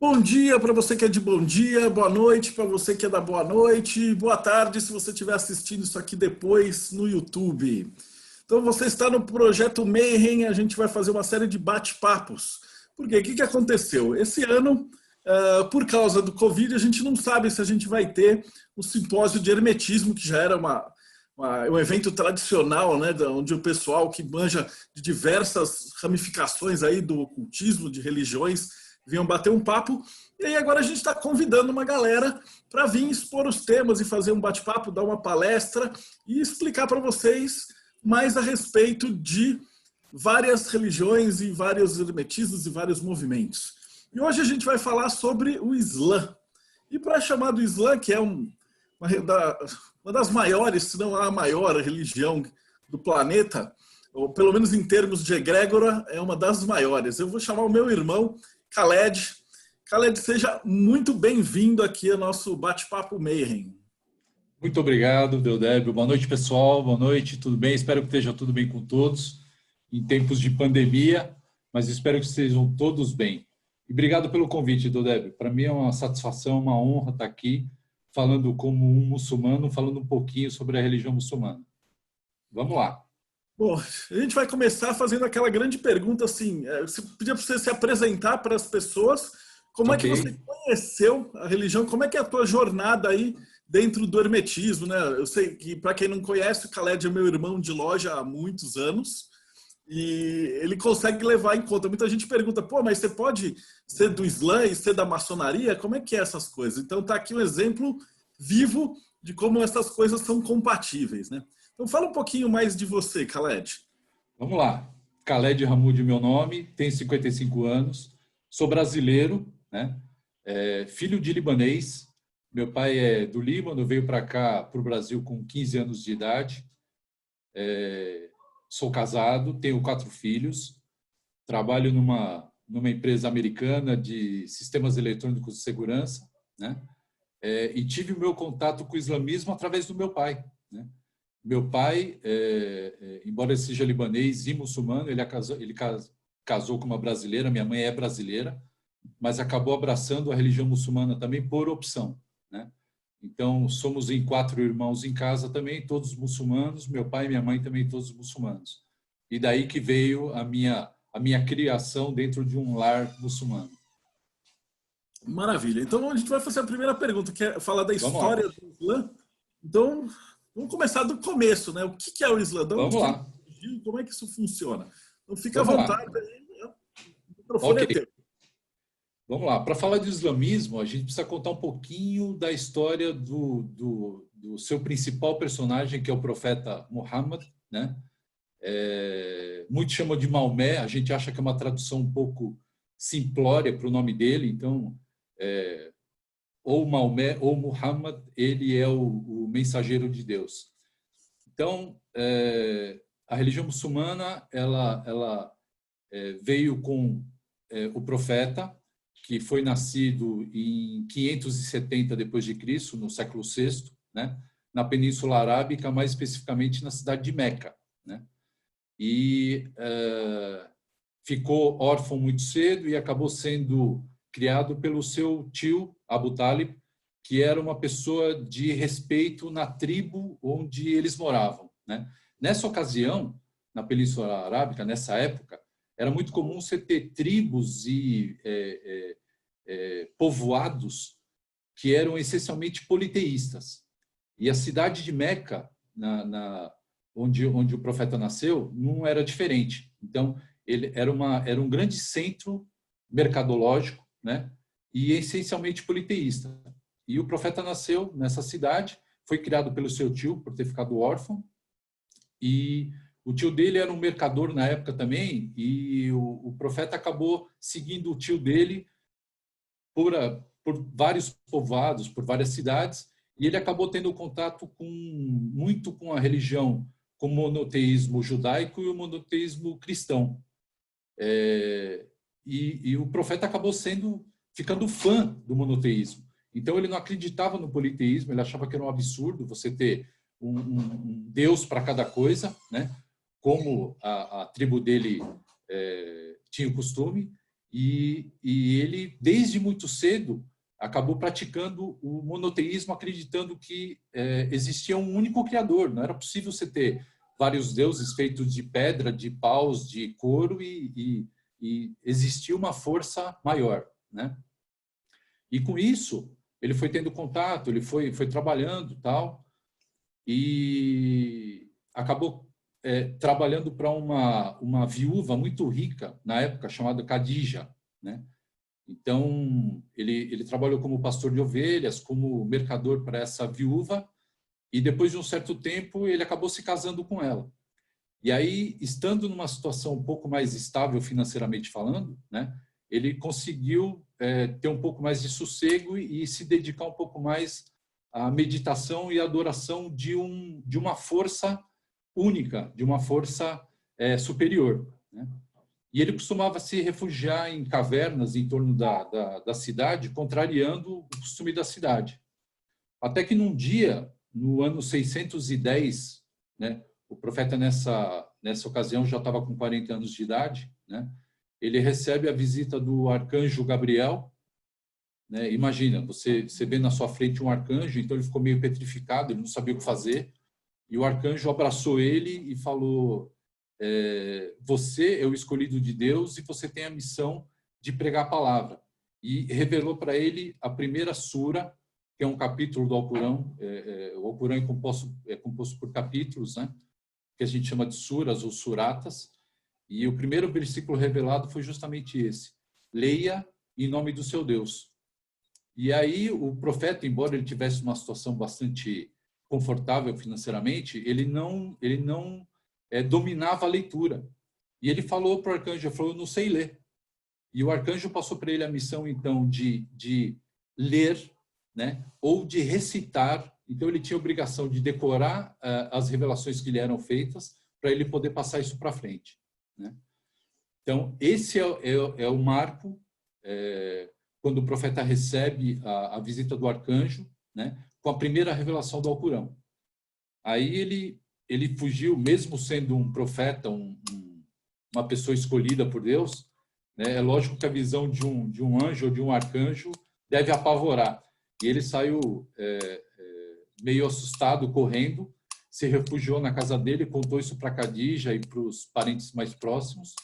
Bom dia para você que é de bom dia, boa noite para você que é da boa noite, boa tarde se você estiver assistindo isso aqui depois no YouTube. Então você está no projeto Mayhem, a gente vai fazer uma série de bate-papos. Por quê? O que que aconteceu? Esse ano, por causa do Covid, a gente não sabe se a gente vai ter o simpósio de hermetismo, que já era um evento tradicional, né, onde o pessoal que manja de diversas ramificações aí do ocultismo, de religiões, vinham bater um papo. E aí agora a gente está convidando uma galera para vir expor os temas e fazer um bate-papo, dar uma palestra e explicar para vocês mais a respeito de várias religiões e vários hermetismos e vários movimentos. E hoje a gente vai falar sobre o Islã. E para chamar do Islã, que é uma das maiores, se não a maior religião do planeta, ou pelo menos em termos de egrégora, é uma das maiores. Eu vou chamar o meu irmão, Khaled. Khaled, seja muito bem-vindo aqui ao nosso bate-papo Mayhem. Muito obrigado, Deodébio. Boa noite, pessoal. Boa noite, tudo bem? Espero que esteja tudo bem com todos em tempos de pandemia, mas espero que estejam todos bem. E obrigado pelo convite, Deodébio. Para mim é uma satisfação, uma honra estar aqui falando como um muçulmano, falando um pouquinho sobre a religião muçulmana. Vamos lá. Bom, a gente vai começar fazendo aquela grande pergunta assim, se pedir para você se apresentar para as pessoas, como é que você Ok. conheceu a religião, como é que é a tua jornada aí dentro do hermetismo, né? Eu sei que, para quem não conhece, o Khaled é meu irmão de loja há muitos anos e ele consegue levar em conta. Muita gente pergunta, pô, mas você pode ser do Islã e ser da maçonaria? Como é que é essas coisas? Então tá aqui um exemplo vivo de como essas coisas são compatíveis, né? Então fala um pouquinho mais de você, Khaled. Vamos lá. Khaled Hamoud, meu nome, tenho 55 anos, sou brasileiro, né? Filho de libanês. Meu pai é do Líbano, veio para cá, para o Brasil, com 15 anos de idade. Sou casado, tenho 4 filhos, trabalho numa empresa americana de sistemas eletrônicos de segurança, né? E tive o meu contato com o islamismo através do meu pai, né? Meu pai, embora ele seja libanês e muçulmano, ele casou com uma brasileira, minha mãe é brasileira, mas acabou abraçando a religião muçulmana também por opção, né? Então, somos em 4 irmãos em casa também, todos muçulmanos, meu pai e minha mãe também todos muçulmanos. E daí que veio a minha criação dentro de um lar muçulmano. Maravilha. Então a gente vai fazer a primeira pergunta, que é falar da Vamos lá. história do Islã. Então, vamos começar do começo, né? O que é o Islã? De onde Vamos que ele lá. surgiu? Como é que isso funciona? Então fica à Vamos lá. vontade aí, né? O microfone Ok. é teu. Vamos lá. Para falar de islamismo, a gente precisa contar um pouquinho da história do seu principal personagem, que é o profeta Muhammad, né? Muitos chamam de Maomé, a gente acha que é uma tradução um pouco simplória para o nome dele, então, ou Maomé ou Muhammad, ele é o mensageiro de Deus. Então, a religião muçulmana, ela veio com o profeta, que foi nascido em 570 depois de Cristo, no século VI, né, na Península Arábica, mais especificamente na cidade de Meca, né? E ficou órfão muito cedo e acabou sendo criado pelo seu tio Abu Talib, que era uma pessoa de respeito na tribo onde eles moravam, né? Nessa ocasião, na Península Arábica, nessa época, era muito comum você ter tribos e povoados que eram essencialmente politeístas. E a cidade de Meca, onde o profeta nasceu, não era diferente. Então, ele era um grande centro mercadológico, né? E essencialmente politeísta. E o profeta nasceu nessa cidade, foi criado pelo seu tio, por ter ficado órfão, e o tio dele era um mercador na época também, e o profeta acabou seguindo o tio dele por vários povoados, por várias cidades, e ele acabou tendo contato muito com a religião, com o monoteísmo judaico e o monoteísmo cristão. E o profeta acabou ficando fã do monoteísmo. Então, ele não acreditava no politeísmo, ele achava que era um absurdo você ter um Deus para cada coisa, né? Como a tribo dele tinha o costume. e ele, desde muito cedo, acabou praticando o monoteísmo, acreditando que existia um único criador. Não era possível você ter vários deuses feitos de pedra, de paus, de couro, e existia uma força maior, né? E com isso, ele foi tendo contato, ele foi trabalhando, tal, e acabou trabalhando para uma viúva muito rica, na época, chamada Khadija, né? Então, ele trabalhou como pastor de ovelhas, como mercador para essa viúva, e depois de um certo tempo, ele acabou se casando com ela. E aí, estando numa situação um pouco mais estável financeiramente falando, né, ele conseguiu ter um pouco mais de sossego e se dedicar um pouco mais à meditação e adoração de uma força única, de uma força superior, né? E ele costumava se refugiar em cavernas em torno da cidade, contrariando o costume da cidade. Até que num dia, no ano 610, né, o profeta nessa ocasião já estava com 40 anos de idade, né, ele recebe a visita do arcanjo Gabriel, né? Imagina, você vê na sua frente um arcanjo, então ele ficou meio petrificado, ele não sabia o que fazer, e o arcanjo abraçou ele e falou: você é o escolhido de Deus e você tem a missão de pregar a palavra. E revelou para ele a primeira sura, que é um capítulo do Alcorão. O Alcorão é composto por capítulos, né, que a gente chama de suras ou suratas, e o primeiro versículo revelado foi justamente esse: leia em nome do seu Deus. E aí o profeta, embora ele tivesse uma situação bastante confortável financeiramente, ele não dominava a leitura. E ele falou para o arcanjo, falou: eu não sei ler. E o arcanjo passou para ele a missão, então, de ler, né, ou de recitar. Então, ele tinha a obrigação de decorar as revelações que lhe eram feitas para ele poder passar isso para frente, né? Então, esse é o marco, quando o profeta recebe a visita do arcanjo, né, com a primeira revelação do Alcorão. Aí ele fugiu, mesmo sendo um profeta, uma pessoa escolhida por Deus, né? É lógico que a visão de um anjo ou de um arcanjo deve apavorar. E ele saiu meio assustado, correndo, se refugiou na casa dele, contou isso para Khadija e para os parentes mais próximos.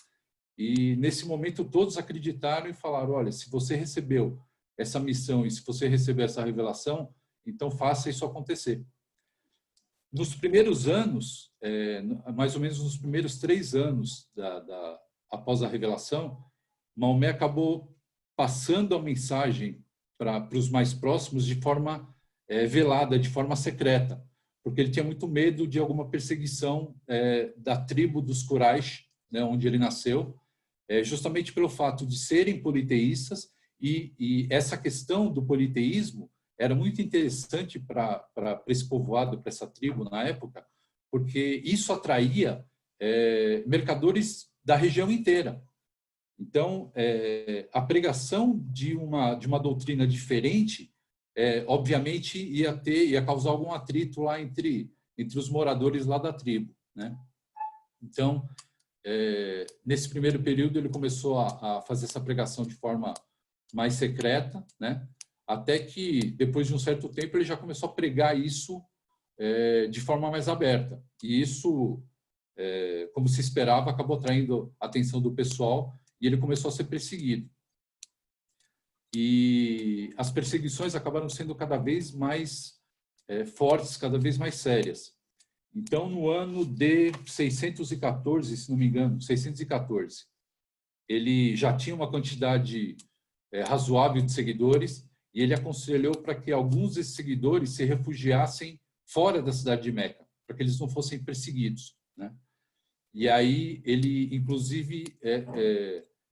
E nesse momento todos acreditaram e falaram: olha, se você recebeu essa missão e se você recebeu essa revelação, então faça isso acontecer. Nos primeiros anos, mais ou menos nos primeiros 3 anos após a revelação, Maomé acabou passando a mensagem para os mais próximos de forma velada, de forma secreta, porque ele tinha muito medo de alguma perseguição da tribo dos Quraysh, né, onde ele nasceu, justamente pelo fato de serem politeístas, e essa questão do politeísmo era muito interessante para esse povoado, para essa tribo na época, porque isso atraía mercadores da região inteira. Então, a pregação de uma doutrina diferente, obviamente, ia causar algum atrito lá entre os moradores lá da tribo, né? Então, nesse primeiro período, ele começou a fazer essa pregação de forma mais secreta, né? Até que, depois de um certo tempo, ele já começou a pregar isso de forma mais aberta. E isso, como se esperava, acabou atraindo a atenção do pessoal e ele começou a ser perseguido. E as perseguições acabaram sendo cada vez mais fortes, cada vez mais sérias. Então, no ano de 614, se não me engano, 614, ele já tinha uma quantidade razoável de seguidores, e ele aconselhou para que alguns desses seguidores se refugiassem fora da cidade de Meca, para que eles não fossem perseguidos, né? E aí ele, inclusive,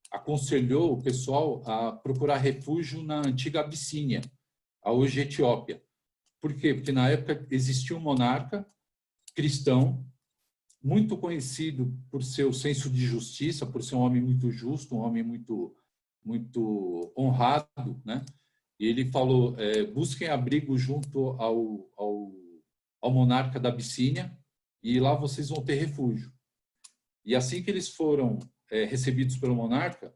aconselhou o pessoal a procurar refúgio na antiga Abissínia, a hoje Etiópia. Por quê? Porque na época existia um monarca cristão, muito conhecido por seu senso de justiça, por ser um homem muito justo, um homem muito honrado, né? E ele falou: busquem abrigo junto ao monarca da Abissínia e lá vocês vão ter refúgio. E assim que eles foram recebidos pelo monarca,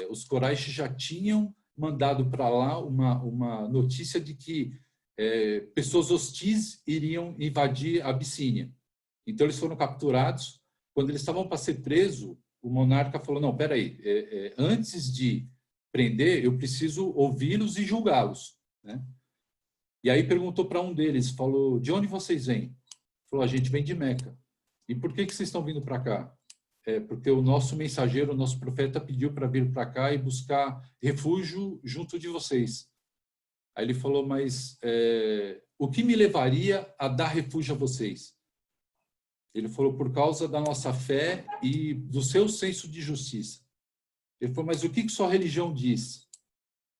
os Quraysh já tinham mandado para lá uma notícia de que pessoas hostis iriam invadir a Abissínia. Então, eles foram capturados. Quando eles estavam para ser presos, o monarca falou, não, peraí, antes de prender, eu preciso ouvi-los e julgá-los, né? E aí perguntou para um deles, falou, de onde vocês vêm? Falou, a gente vem de Meca. E por que vocês estão vindo para cá? Porque o nosso mensageiro, o nosso profeta pediu para vir para cá e buscar refúgio junto de vocês. Aí ele falou, mas o que me levaria a dar refúgio a vocês? Ele falou, por causa da nossa fé e do seu senso de justiça. Ele falou, mas o que sua religião diz?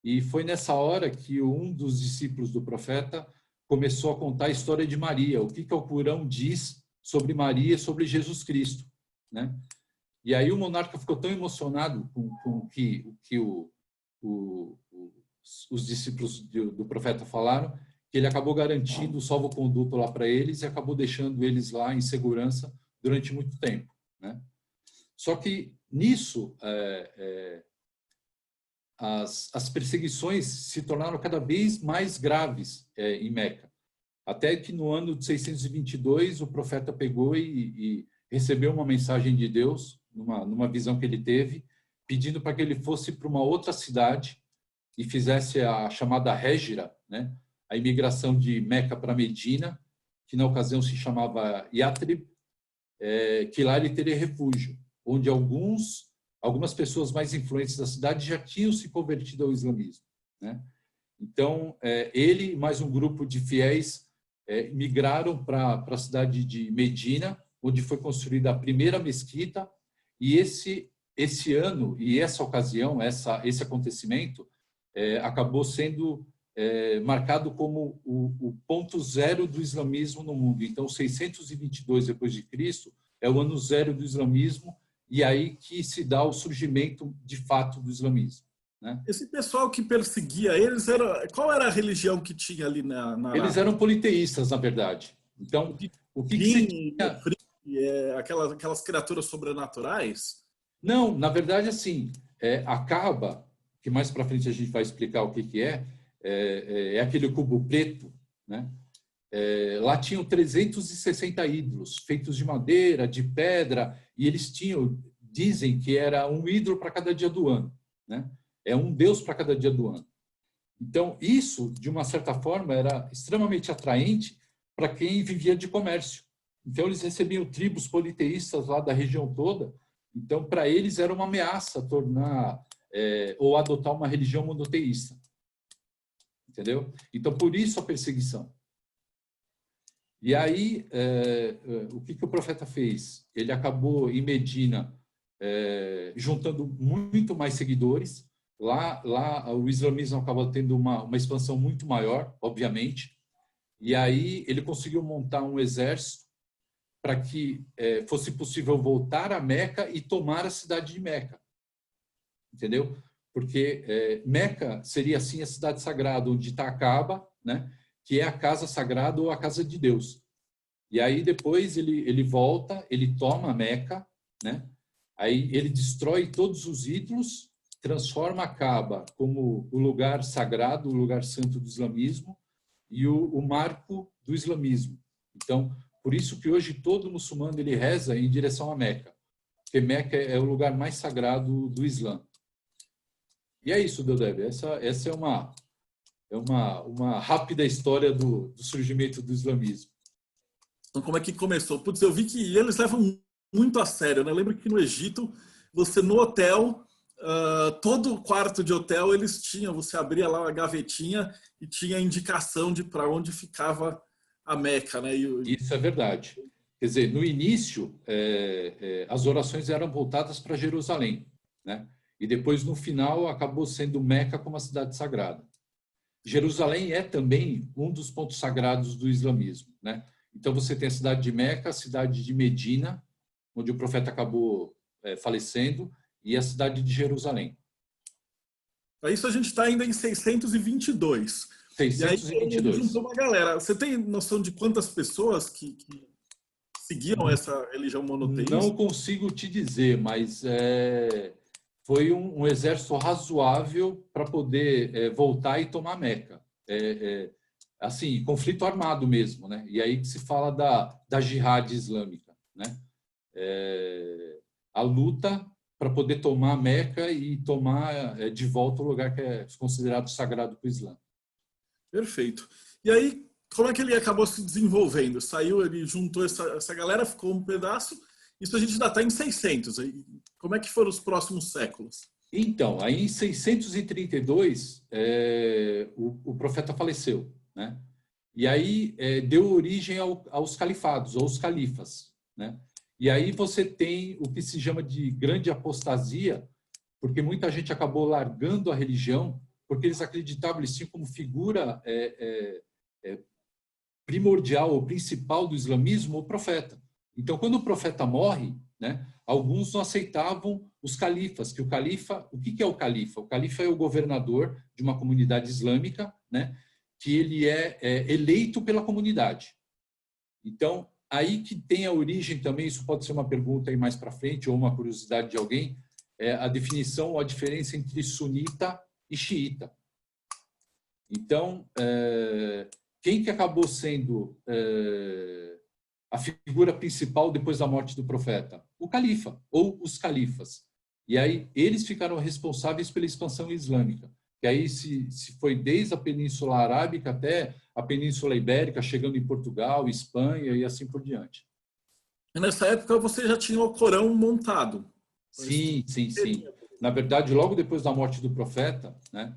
E foi nessa hora que um dos discípulos do profeta começou a contar a história de Maria, o que o Corão diz sobre Maria e sobre Jesus Cristo, né? E aí o monarca ficou tão emocionado com o que os discípulos do profeta falaram, que ele acabou garantindo o salvo-conduto lá para eles e acabou deixando eles lá em segurança durante muito tempo, né? Só que nisso as perseguições se tornaram cada vez mais graves em Meca. Até que no ano de 622 o profeta pegou e recebeu uma mensagem de Deus, numa visão que ele teve, pedindo para que ele fosse para uma outra cidade e fizesse a chamada Hégira, né? A imigração de Meca para Medina, que na ocasião se chamava Yatrib, que lá ele teria refúgio, onde algumas pessoas mais influentes da cidade já tinham se convertido ao islamismo, né? Então, ele e mais um grupo de fiéis migraram para a cidade de Medina, onde foi construída a primeira mesquita, e esse ano e essa ocasião, esse acontecimento, acabou sendo marcado como o ponto zero do islamismo no mundo. Então, 622 depois de Cristo é o ano zero do islamismo, e aí que se dá o surgimento de fato do islamismo, né? Esse pessoal que perseguia eles, qual era a religião que tinha ali na Arábia? Eles eram politeístas, na verdade. Então, o que você tinha... aquelas criaturas sobrenaturais? Não, na verdade, assim, a Kaaba, que mais para frente a gente vai explicar o que é aquele cubo preto, né? Lá tinham 360 ídolos, feitos de madeira, de pedra, e eles dizem que era um ídolo para cada dia do ano, né? É um deus para cada dia do ano. Então, isso, de uma certa forma, era extremamente atraente para quem vivia de comércio. Então, eles recebiam tribos politeístas lá da região toda. Então, para eles, era uma ameaça tornar ou adotar uma religião monoteísta. Entendeu? Então, por isso a perseguição. E aí, o que o profeta fez? Ele acabou, em Medina, juntando muito mais seguidores. Lá o islamismo acabou tendo uma expansão muito maior, obviamente. E aí ele conseguiu montar um exército para que fosse possível voltar a Meca e tomar a cidade de Meca. Entendeu? Porque Meca seria, assim, a cidade sagrada, onde está a Kaaba, né? Que é a casa sagrada ou a casa de Deus. E aí depois ele volta, ele toma Meca, né? Aí ele destrói todos os ídolos, transforma a Kaaba como o lugar sagrado, o lugar santo do islamismo e o marco do islamismo. Então, por isso que hoje todo muçulmano ele reza em direção a Meca, porque Meca é o lugar mais sagrado do Islã. E é isso, Deodeb. Essa é uma rápida história do surgimento do islamismo. Então, como é que começou? Putz, eu vi que eles levam muito a sério, né? Lembro que no Egito, você no hotel, todo quarto de hotel eles tinham, você abria lá a gavetinha e tinha indicação de para onde ficava a Meca, né? Isso é verdade. Quer dizer, no início, as orações eram voltadas para Jerusalém, né? E depois, no final, acabou sendo Meca como a cidade sagrada. Jerusalém é também um dos pontos sagrados do islamismo, né? Então, você tem a cidade de Meca, a cidade de Medina, onde o profeta acabou falecendo, e a cidade de Jerusalém. Para isso, a gente está ainda em 622. 622. E aí, juntou uma galera. Você tem noção de quantas pessoas que seguiam essa religião monoteísta? Não consigo te dizer, mas foi um exército razoável para poder voltar e tomar Meca. Assim, conflito armado mesmo, né? E aí que se fala da jihad islâmica, né? A luta para poder tomar Meca e tomar de volta o lugar que é considerado sagrado para o Islã. Perfeito. E aí, como é que ele acabou se desenvolvendo? Saiu, ele juntou essa galera, ficou um pedaço. Isso a gente ainda está em 600. Como é que foram os próximos séculos? Então, aí em 632, o profeta faleceu, né? E aí deu origem aos califados, ou os califas, né? E aí você tem o que se chama de grande apostasia, porque muita gente acabou largando a religião, porque eles acreditavam, eles tinham como figura primordial ou principal do islamismo o profeta. Então, quando o profeta morre, né, alguns não aceitavam os califas, que o califa, o que é o califa? O califa é o governador de uma comunidade islâmica, né, que ele é eleito pela comunidade. Então, aí que tem a origem também, isso pode ser uma pergunta aí mais para frente, ou uma curiosidade de alguém, a definição ou a diferença entre sunita e xiita. Então, quem que acabou sendo a figura principal depois da morte do profeta? O califa, ou os califas. E aí eles ficaram responsáveis pela expansão islâmica. Que aí se foi desde a Península Arábica até a Península Ibérica, chegando em Portugal, Espanha e assim por diante. E nessa época você já tinha o Corão montado. Sim, sim, sim. Na verdade, logo depois da morte do profeta, né,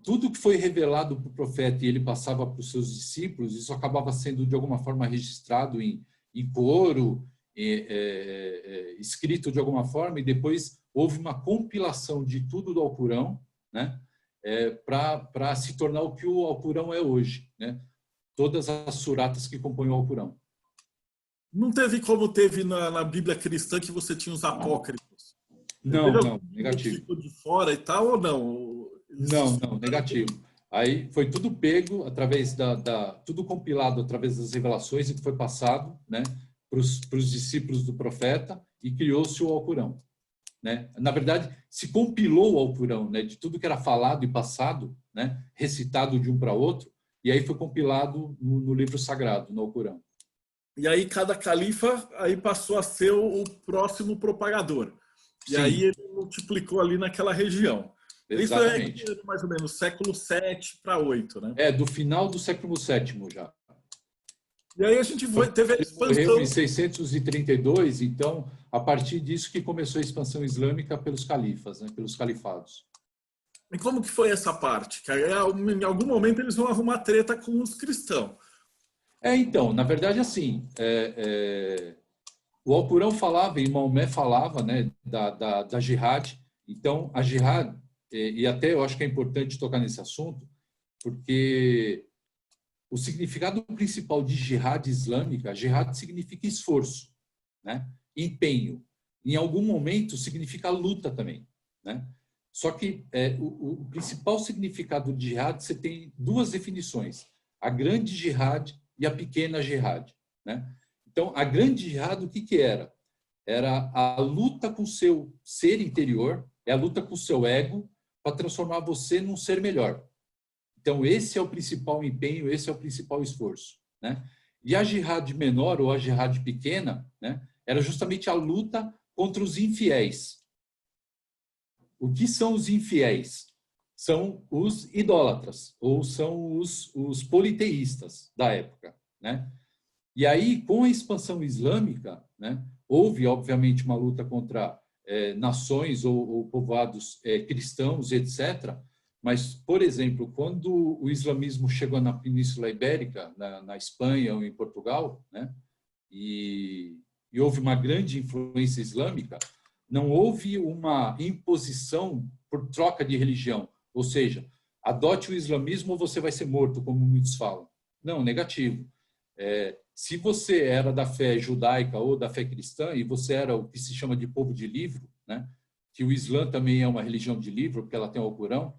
tudo que foi revelado para o profeta e ele passava para os seus discípulos, isso acabava sendo de alguma forma registrado em coro, escrito de alguma forma, e depois houve uma compilação de tudo do Alcorão, né, para se tornar o que o Alcorão é hoje, né? Todas as suratas que compõem o Alcorão. Não teve como teve na Bíblia cristã que você tinha os apócrifos? Não, negativo. Que ficou de fora e tal, ou não? Não, negativo. Aí foi tudo pego através tudo compilado através das revelações e que foi passado, né, para os discípulos do profeta e criou-se o Alcorão, né? Na verdade, se compilou o Alcorão, né, de tudo que era falado e passado, né, recitado de um para outro, e aí foi compilado no livro sagrado, no Alcorão. E aí cada califa aí passou a ser o próximo propagador. E Sim. aí ele multiplicou ali naquela região. Exatamente. Isso é mais ou menos século 7 para 8, né? Do final do século VII já. E aí a gente teve a expansão. Ele morreu em 632, então, a partir disso que começou a expansão islâmica pelos califas, né, pelos califados. E como que foi essa parte? Que aí, em algum momento eles vão arrumar treta com os cristãos. Então, na verdade, assim, o Alcorão falava, e Maomé falava, né, da jihad. Então, a jihad, e até eu acho que é importante tocar nesse assunto, porque o significado principal de jihad islâmica, jihad significa esforço, né, empenho. Em algum momento significa luta também, né? Só que o principal significado de jihad, você tem duas definições: a grande jihad e a pequena jihad, né? Então, a grande jihad, o que era? Era a luta com o seu ser interior, é a luta com o seu ego, para transformar você num ser melhor. Então, esse é o principal empenho, esse é o principal esforço, né? E a jihad menor, ou a jihad pequena, né, era justamente a luta contra os infiéis. O que são os infiéis? São os idólatras, ou são os politeístas da época, né? E aí, com a expansão islâmica, né, houve, obviamente, uma luta contra nações ou povoados cristãos, etc. Mas, por exemplo, quando o islamismo chegou na Península Ibérica, na Espanha ou em Portugal, né, e houve uma grande influência islâmica, não houve uma imposição por troca de religião, ou seja, adote o islamismo ou você vai ser morto, como muitos falam. Não, negativo. Se você era da fé judaica ou da fé cristã e você era o que se chama de povo de livro, né, que o Islã também é uma religião de livro, porque ela tem o Alcorão,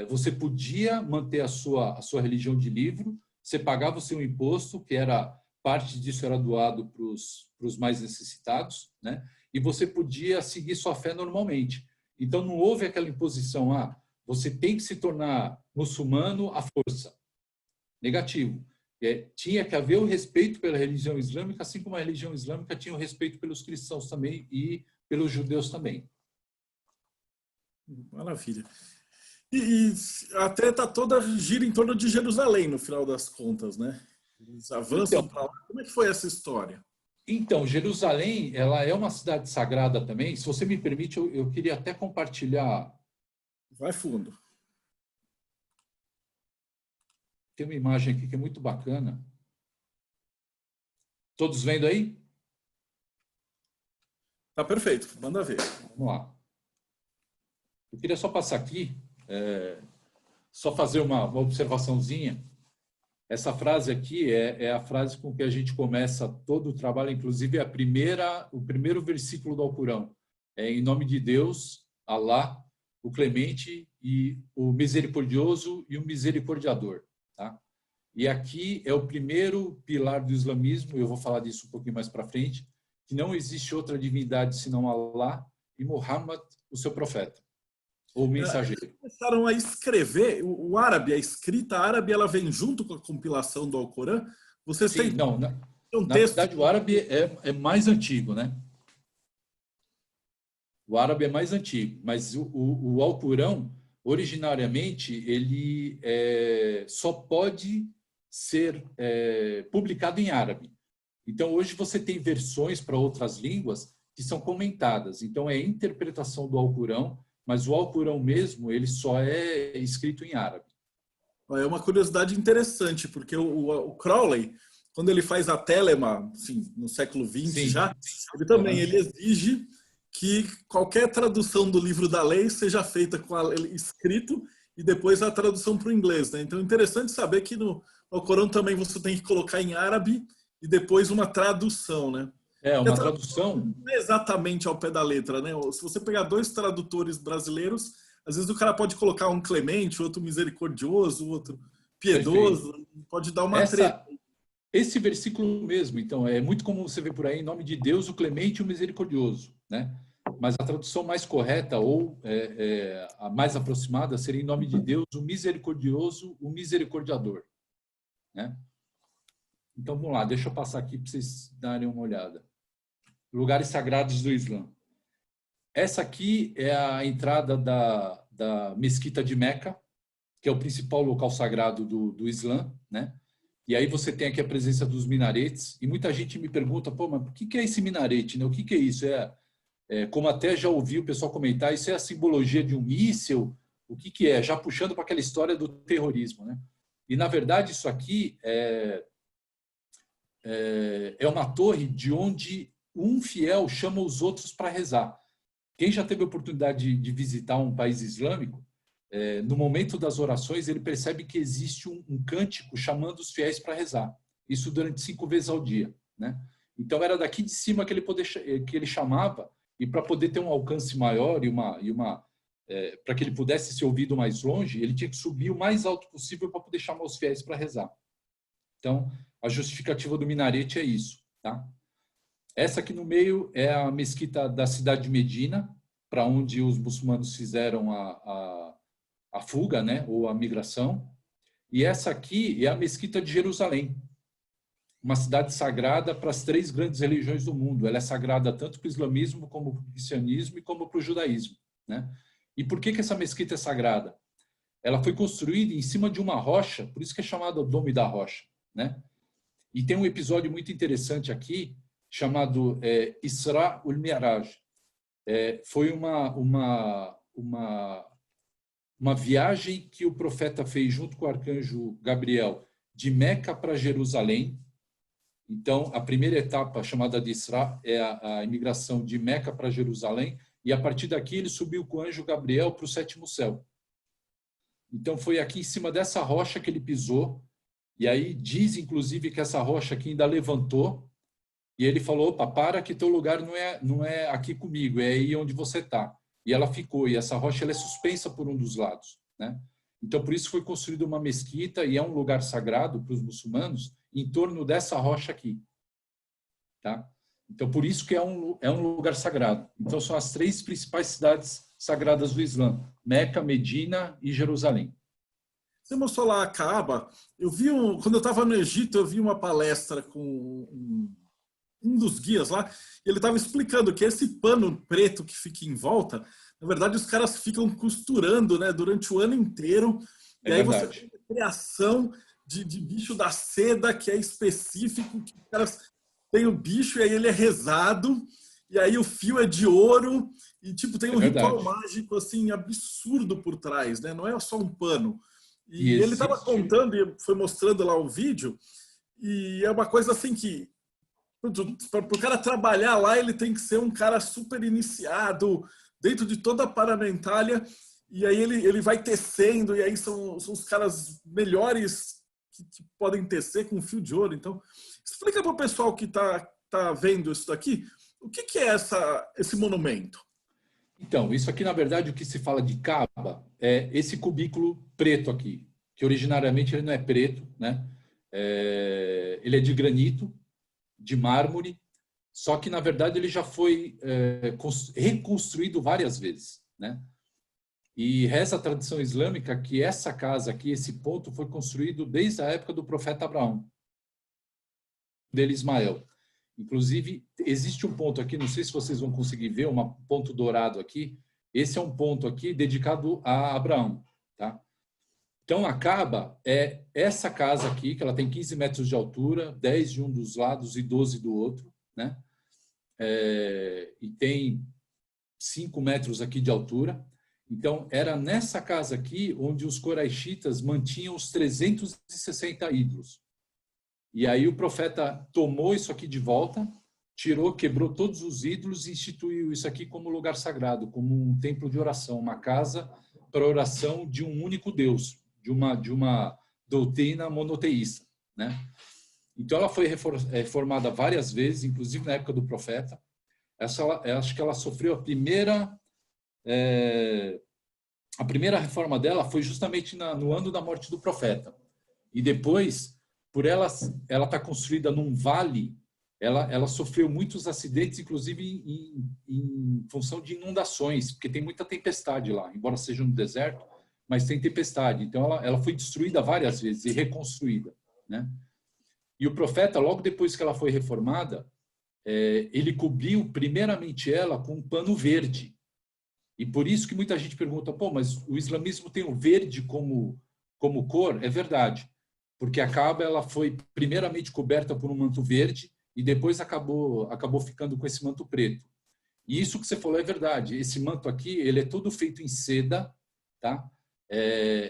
você podia manter a sua religião de livro, você pagava o seu imposto, que era parte disso era doado para os mais necessitados, né? E você podia seguir sua fé normalmente. Então, não houve aquela imposição, você tem que se tornar muçulmano à força. Negativo. Tinha que haver o respeito pela religião islâmica, assim como a religião islâmica tinha o respeito pelos cristãos também e pelos judeus também. Maravilha. E a treta toda gira em torno de Jerusalém, no final das contas, né? Eles avançam para lá. Como é que foi essa história? Então, Jerusalém, ela é uma cidade sagrada também. Se você me permite, eu queria até compartilhar. Vai fundo. Tem uma imagem aqui que é muito bacana. Todos vendo aí? Tá perfeito, manda ver. Vamos lá. Eu queria só passar aqui, só fazer uma observaçãozinha. Essa frase aqui é a frase com que a gente começa todo o trabalho, inclusive o primeiro versículo do Alcorão. Em nome de Deus, Alá, o Clemente e o Misericordioso e o Misericordiador. Tá? E aqui é o primeiro pilar do islamismo, eu vou falar disso um pouquinho mais para frente, que não existe outra divindade senão Alá e Muhammad, o seu profeta, ou mensageiro. Começaram a escrever, o árabe, a escrita árabe, ela vem junto com a compilação do Alcorão. Vocês Sim, têm não, um na texto... verdade, o árabe é mais antigo, né? O árabe é mais antigo, mas o Alcorão, originariamente, ele só pode ser publicado em árabe. Então, hoje você tem versões para outras línguas que são comentadas. Então, é a interpretação do Alcorão, mas o Alcorão mesmo, ele só é escrito em árabe. É uma curiosidade interessante, porque o Crowley, quando ele faz a Telema, assim, no século XX Sim. já, ele exige que qualquer tradução do livro da lei seja feita com escrito e depois a tradução para o inglês. Né? Então é interessante saber que no Alcorão também você tem que colocar em árabe e depois uma tradução, né? Uma tradução... Não é exatamente ao pé da letra, né? Se você pegar dois tradutores brasileiros, às vezes o cara pode colocar um clemente, outro misericordioso, outro piedoso, perfeito. Pode dar uma treta. Esse versículo mesmo, então, é muito comum você ver por aí, em nome de Deus, o clemente e o misericordioso, né? Mas a tradução mais correta ou a mais aproximada seria em nome de Deus, o misericordioso, o misericordiador, né? Então, vamos lá, deixa eu passar aqui para vocês darem uma olhada. Lugares sagrados do Islã. Essa aqui é a entrada da Mesquita de Meca, que é o principal local sagrado do Islã, né? E aí você tem aqui a presença dos minaretes, e muita gente me pergunta, mas o que é esse minarete, né? O que é isso? Como até já ouvi o pessoal comentar, isso é a simbologia de um míssil? O que é? Já puxando para aquela história do terrorismo, né? E, na verdade, isso aqui é uma torre de onde um fiel chama os outros para rezar. Quem já teve a oportunidade de visitar um país islâmico, no momento das orações, ele percebe que existe um cântico chamando os fiéis para rezar. Isso durante 5 vezes ao dia, né? Então, era daqui de cima que ele chamava, e para poder ter um alcance maior para que ele pudesse ser ouvido mais longe, ele tinha que subir o mais alto possível para poder chamar os fiéis para rezar. Então, a justificativa do minarete é isso, tá? Essa aqui no meio é a mesquita da cidade de Medina, para onde os muçulmanos fizeram a fuga, né, ou a migração. E essa aqui é a mesquita de Jerusalém, uma cidade sagrada para as 3 grandes religiões do mundo. Ela é sagrada tanto para o islamismo, como para o cristianismo e como para o judaísmo, né? E por que essa mesquita é sagrada? Ela foi construída em cima de uma rocha, por isso que é chamada Dome da Rocha, né? E tem um episódio muito interessante aqui, chamado Isra ul-Mi'raj. Foi uma viagem que o profeta fez junto com o arcanjo Gabriel de Meca para Jerusalém. Então, a primeira etapa, chamada de Isra, é a imigração de Meca para Jerusalém, e a partir daqui ele subiu com o anjo Gabriel para o 7º céu. Então, foi aqui em cima dessa rocha que ele pisou, e aí diz, inclusive, que essa rocha aqui ainda levantou, e ele falou, opa, para que teu lugar não é aqui comigo, é aí onde você está. E ela ficou, e essa rocha ela é suspensa por um dos lados, né? Então, por isso foi construída uma mesquita, e é um lugar sagrado para os muçulmanos, em torno dessa rocha aqui. Tá? Então, por isso que é um lugar sagrado. Então, são as 3 principais cidades sagradas do Islã: Meca, Medina e Jerusalém. Você mostrou lá a Kaaba. Quando eu estava no Egito, eu vi uma palestra com um dos guias lá. E ele estava explicando que esse pano preto que fica em volta, na verdade, os caras ficam costurando, né, durante o ano inteiro. É E aí você verdade. tem a criação de bicho da seda, que é específico, que os caras têm o bicho e aí ele é rezado. E aí o fio é de ouro. E tipo, tem É um ritual verdade. mágico assim absurdo por trás, né? Não é só um pano. E E ele estava existe... contando e foi mostrando lá o vídeo, e é uma coisa assim que, para o cara trabalhar lá, ele tem que ser um cara super iniciado, dentro de toda a paramentália, e aí ele vai tecendo, e aí são os caras melhores que podem tecer com fio de ouro. Então, explica para o pessoal que tá vendo isso daqui, o que é esse monumento? Então, isso aqui, na verdade, o que se fala de Kaaba é esse cubículo preto aqui, que originariamente ele não é preto, né? Ele é de granito, de mármore, só que, na verdade, ele já foi reconstruído várias vezes, né? E reza a tradição islâmica que essa casa aqui, esse ponto, foi construído desde a época do profeta Abraão, dele Ismael. Inclusive, existe um ponto aqui, não sei se vocês vão conseguir ver, um ponto dourado aqui. Esse é um ponto aqui dedicado a Abraão, tá? Então, a Kaaba é essa casa aqui, que ela tem 15 metros de altura, 10 de um dos lados e 12 do outro, né? E tem 5 metros aqui de altura. Então, era nessa casa aqui onde os coraixitas mantinham os 360 ídolos. E aí o profeta tomou isso aqui de volta, tirou, quebrou todos os ídolos e instituiu isso aqui como lugar sagrado, como um templo de oração, uma casa para oração de um único Deus, de uma doutrina monoteísta, né? Então ela foi reformada várias vezes, inclusive na época do profeta. Acho que ela sofreu a primeira reforma dela foi justamente no ano da morte do profeta. E depois, por ela estar construída num vale, ela sofreu muitos acidentes, inclusive em função de inundações, porque tem muita tempestade lá, embora seja no deserto, mas tem tempestade. Então ela foi destruída várias vezes e reconstruída, né? E o profeta, logo depois que ela foi reformada, ele cobriu primeiramente ela com um pano verde. E por isso que muita gente pergunta, pô, mas o islamismo tem o verde como cor? É verdade, porque a Kaaba ela foi primeiramente coberta por um manto verde e depois acabou ficando com esse manto preto. E isso que você falou é verdade. Esse manto aqui, ele é todo feito em seda, tá?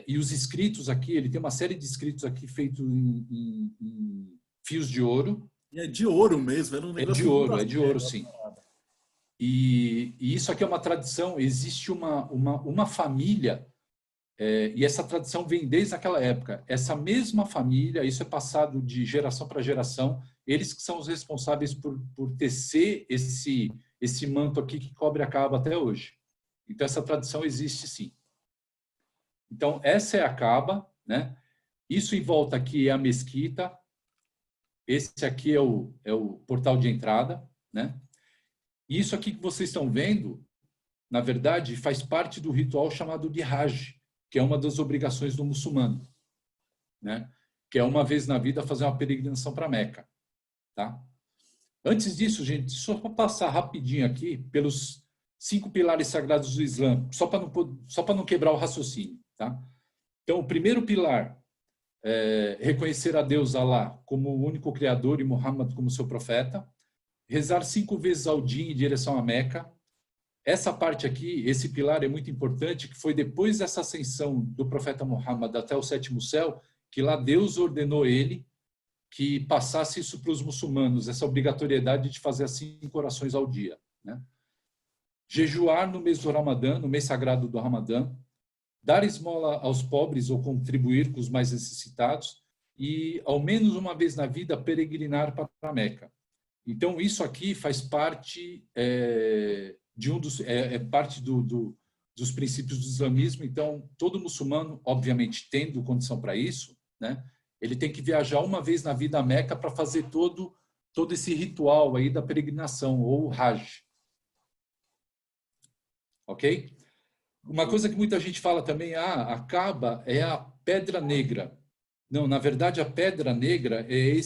E os escritos aqui, ele tem uma série de escritos aqui feitos em fios de ouro. E é de ouro mesmo, era um negócio muito É de ouro, sério. sim. E isso aqui é uma tradição, existe uma família, e essa tradição vem desde aquela época. Essa mesma família, isso é passado de geração para geração, eles que são os responsáveis por tecer esse manto aqui que cobre a Kaaba até hoje. Então, essa tradição existe sim. Então, essa é a Kaaba, né? Isso em volta aqui é a mesquita, esse aqui é o portal de entrada, né? E isso aqui que vocês estão vendo, na verdade, faz parte do ritual chamado de Hajj, que é uma das obrigações do muçulmano, né? Que é uma vez na vida fazer uma peregrinação para Meca, tá? Antes disso, gente, só para passar rapidinho aqui pelos 5 pilares sagrados do Islã, só para não quebrar o raciocínio, tá? Então, o primeiro pilar é reconhecer a Deus Allah como o único criador e Muhammad como seu profeta, rezar 5 vezes ao dia em direção a Meca. Essa parte aqui, esse pilar é muito importante, que foi depois dessa ascensão do profeta Muhammad até o 7º céu, que lá Deus ordenou ele que passasse isso para os muçulmanos, essa obrigatoriedade de fazer as 5 orações ao dia, né? Jejuar no mês do Ramadã, no mês sagrado do Ramadã, dar esmola aos pobres ou contribuir com os mais necessitados e, ao menos uma vez na vida, peregrinar para a Meca. Então, isso aqui faz parte parte dos princípios do islamismo. Então, todo muçulmano, obviamente, tendo condição para isso, né, ele tem que viajar uma vez na vida a Meca para fazer todo esse ritual aí da peregrinação, ou Hajj. Ok? Uma coisa que muita gente fala também, a Kaaba é a pedra negra. Não, na verdade, a pedra negra é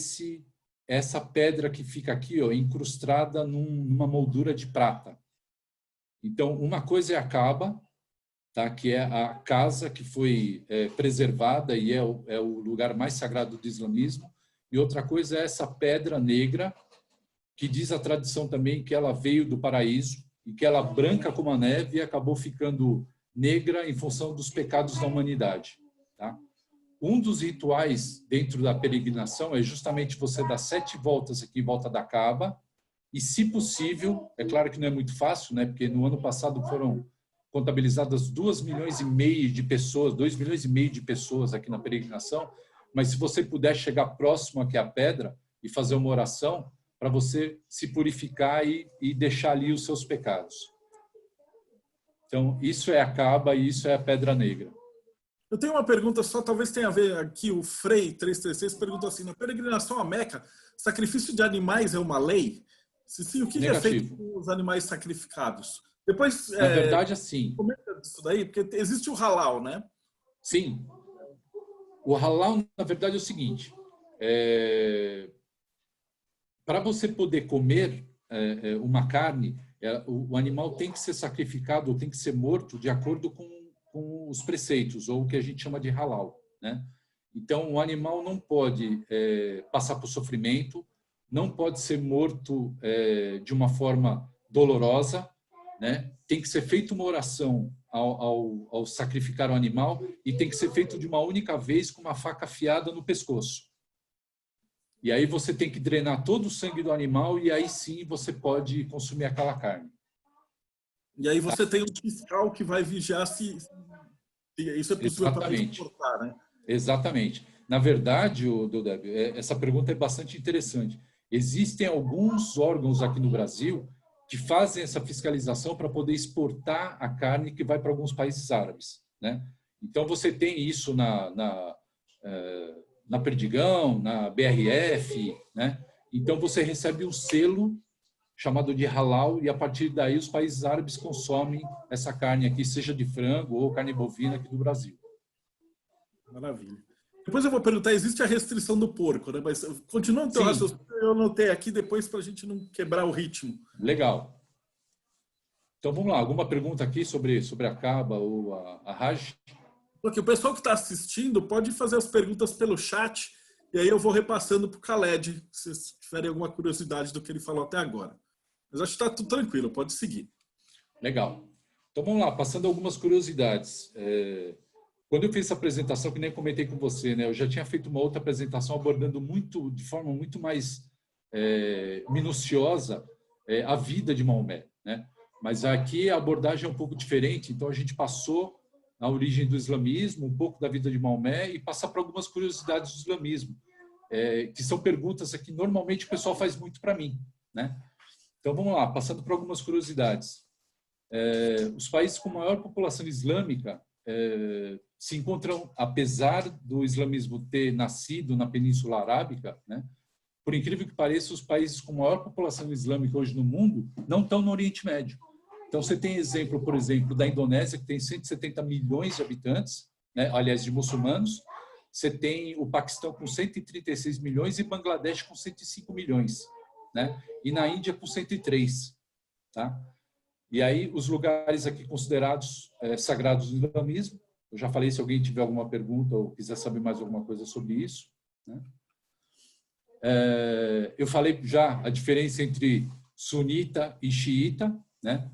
essa pedra que fica aqui, ó, incrustada numa moldura de prata. Então, uma coisa é a Kaaba, tá? Que é a casa que foi preservada e é o lugar mais sagrado do islamismo. E outra coisa é essa pedra negra, que diz a tradição também que ela veio do paraíso e que ela branca como a neve e acabou ficando negra em função dos pecados da humanidade. Tá? Um dos rituais dentro da peregrinação é justamente você dar 7 voltas aqui em volta da Kaaba e, se possível, é claro que não é muito fácil, né? Porque no ano passado foram contabilizadas 2,5 milhões de pessoas, 2,5 milhões de pessoas aqui na peregrinação, mas se você puder chegar próximo aqui à pedra e fazer uma oração para você se purificar e deixar ali os seus pecados. Então, isso é a Kaaba e isso é a Pedra Negra. Eu tenho uma pergunta só, talvez tenha a ver aqui, o Frei 336 pergunta assim, na peregrinação à Meca, sacrifício de animais é uma lei? Se sim, o que é feito com os animais sacrificados? Depois, na verdade, assim... comenta disso daí, porque existe o halal, né? Sim. O halal, na verdade, é o seguinte, para você poder comer uma carne, o animal tem que ser sacrificado, ou tem que ser morto de acordo com os preceitos, ou o que a gente chama de halal, né? Então, o animal não pode passar por sofrimento, não pode ser morto de uma forma dolorosa, né? Tem que ser feita uma oração ao sacrificar o animal e tem que ser feito de uma única vez com uma faca afiada no pescoço. E aí você tem que drenar todo o sangue do animal e aí sim você pode consumir aquela carne. E aí você tem um fiscal que vai vigiar se isso é possível para exportar, né? Exatamente. Na verdade, Dodeb, essa pergunta é bastante interessante. Existem alguns órgãos aqui no Brasil que fazem essa fiscalização para poder exportar a carne que vai para alguns países árabes, né? Então você tem isso na Perdigão, na BRF, né? Então você recebe um selo chamado de halal e a partir daí os países árabes consomem essa carne aqui, seja de frango ou carne bovina aqui do Brasil. Maravilha. Depois eu vou perguntar, existe a restrição do porco, né? Mas continua no teu raciocínio, eu anotei aqui depois para a gente não quebrar o ritmo. Legal. Então vamos lá, alguma pergunta aqui sobre a Kaaba ou a Hajj? Porque o pessoal que está assistindo pode fazer as perguntas pelo chat e aí eu vou repassando para o Khaled, se vocês tiverem alguma curiosidade do que ele falou até agora. Mas acho que está tudo tranquilo, pode seguir. Legal. Então vamos lá, passando algumas curiosidades. Quando eu fiz essa apresentação, que nem comentei com você, né, eu já tinha feito uma outra apresentação abordando de forma muito mais minuciosa a vida de Maomé, né? Mas aqui a abordagem é um pouco diferente, então a gente passou na origem do islamismo, um pouco da vida de Maomé e passar por algumas curiosidades do islamismo, que são perguntas que normalmente o pessoal faz muito para mim, né? Então vamos lá, passando por algumas curiosidades. Os países com maior população islâmica se encontram, apesar do islamismo ter nascido na Península Arábica, né? Por incrível que pareça, os países com maior população islâmica hoje no mundo não estão no Oriente Médio. Então, você tem exemplo, por exemplo, da Indonésia, que tem 170 milhões de habitantes, né? Aliás, de muçulmanos. Você tem o Paquistão com 136 milhões e Bangladesh com 105 milhões, né? E na Índia com 103, tá? E aí, os lugares aqui considerados sagrados do islamismo, eu já falei, se alguém tiver alguma pergunta ou quiser saber mais alguma coisa sobre isso, né? Eu falei já a diferença entre sunita e xiita, né?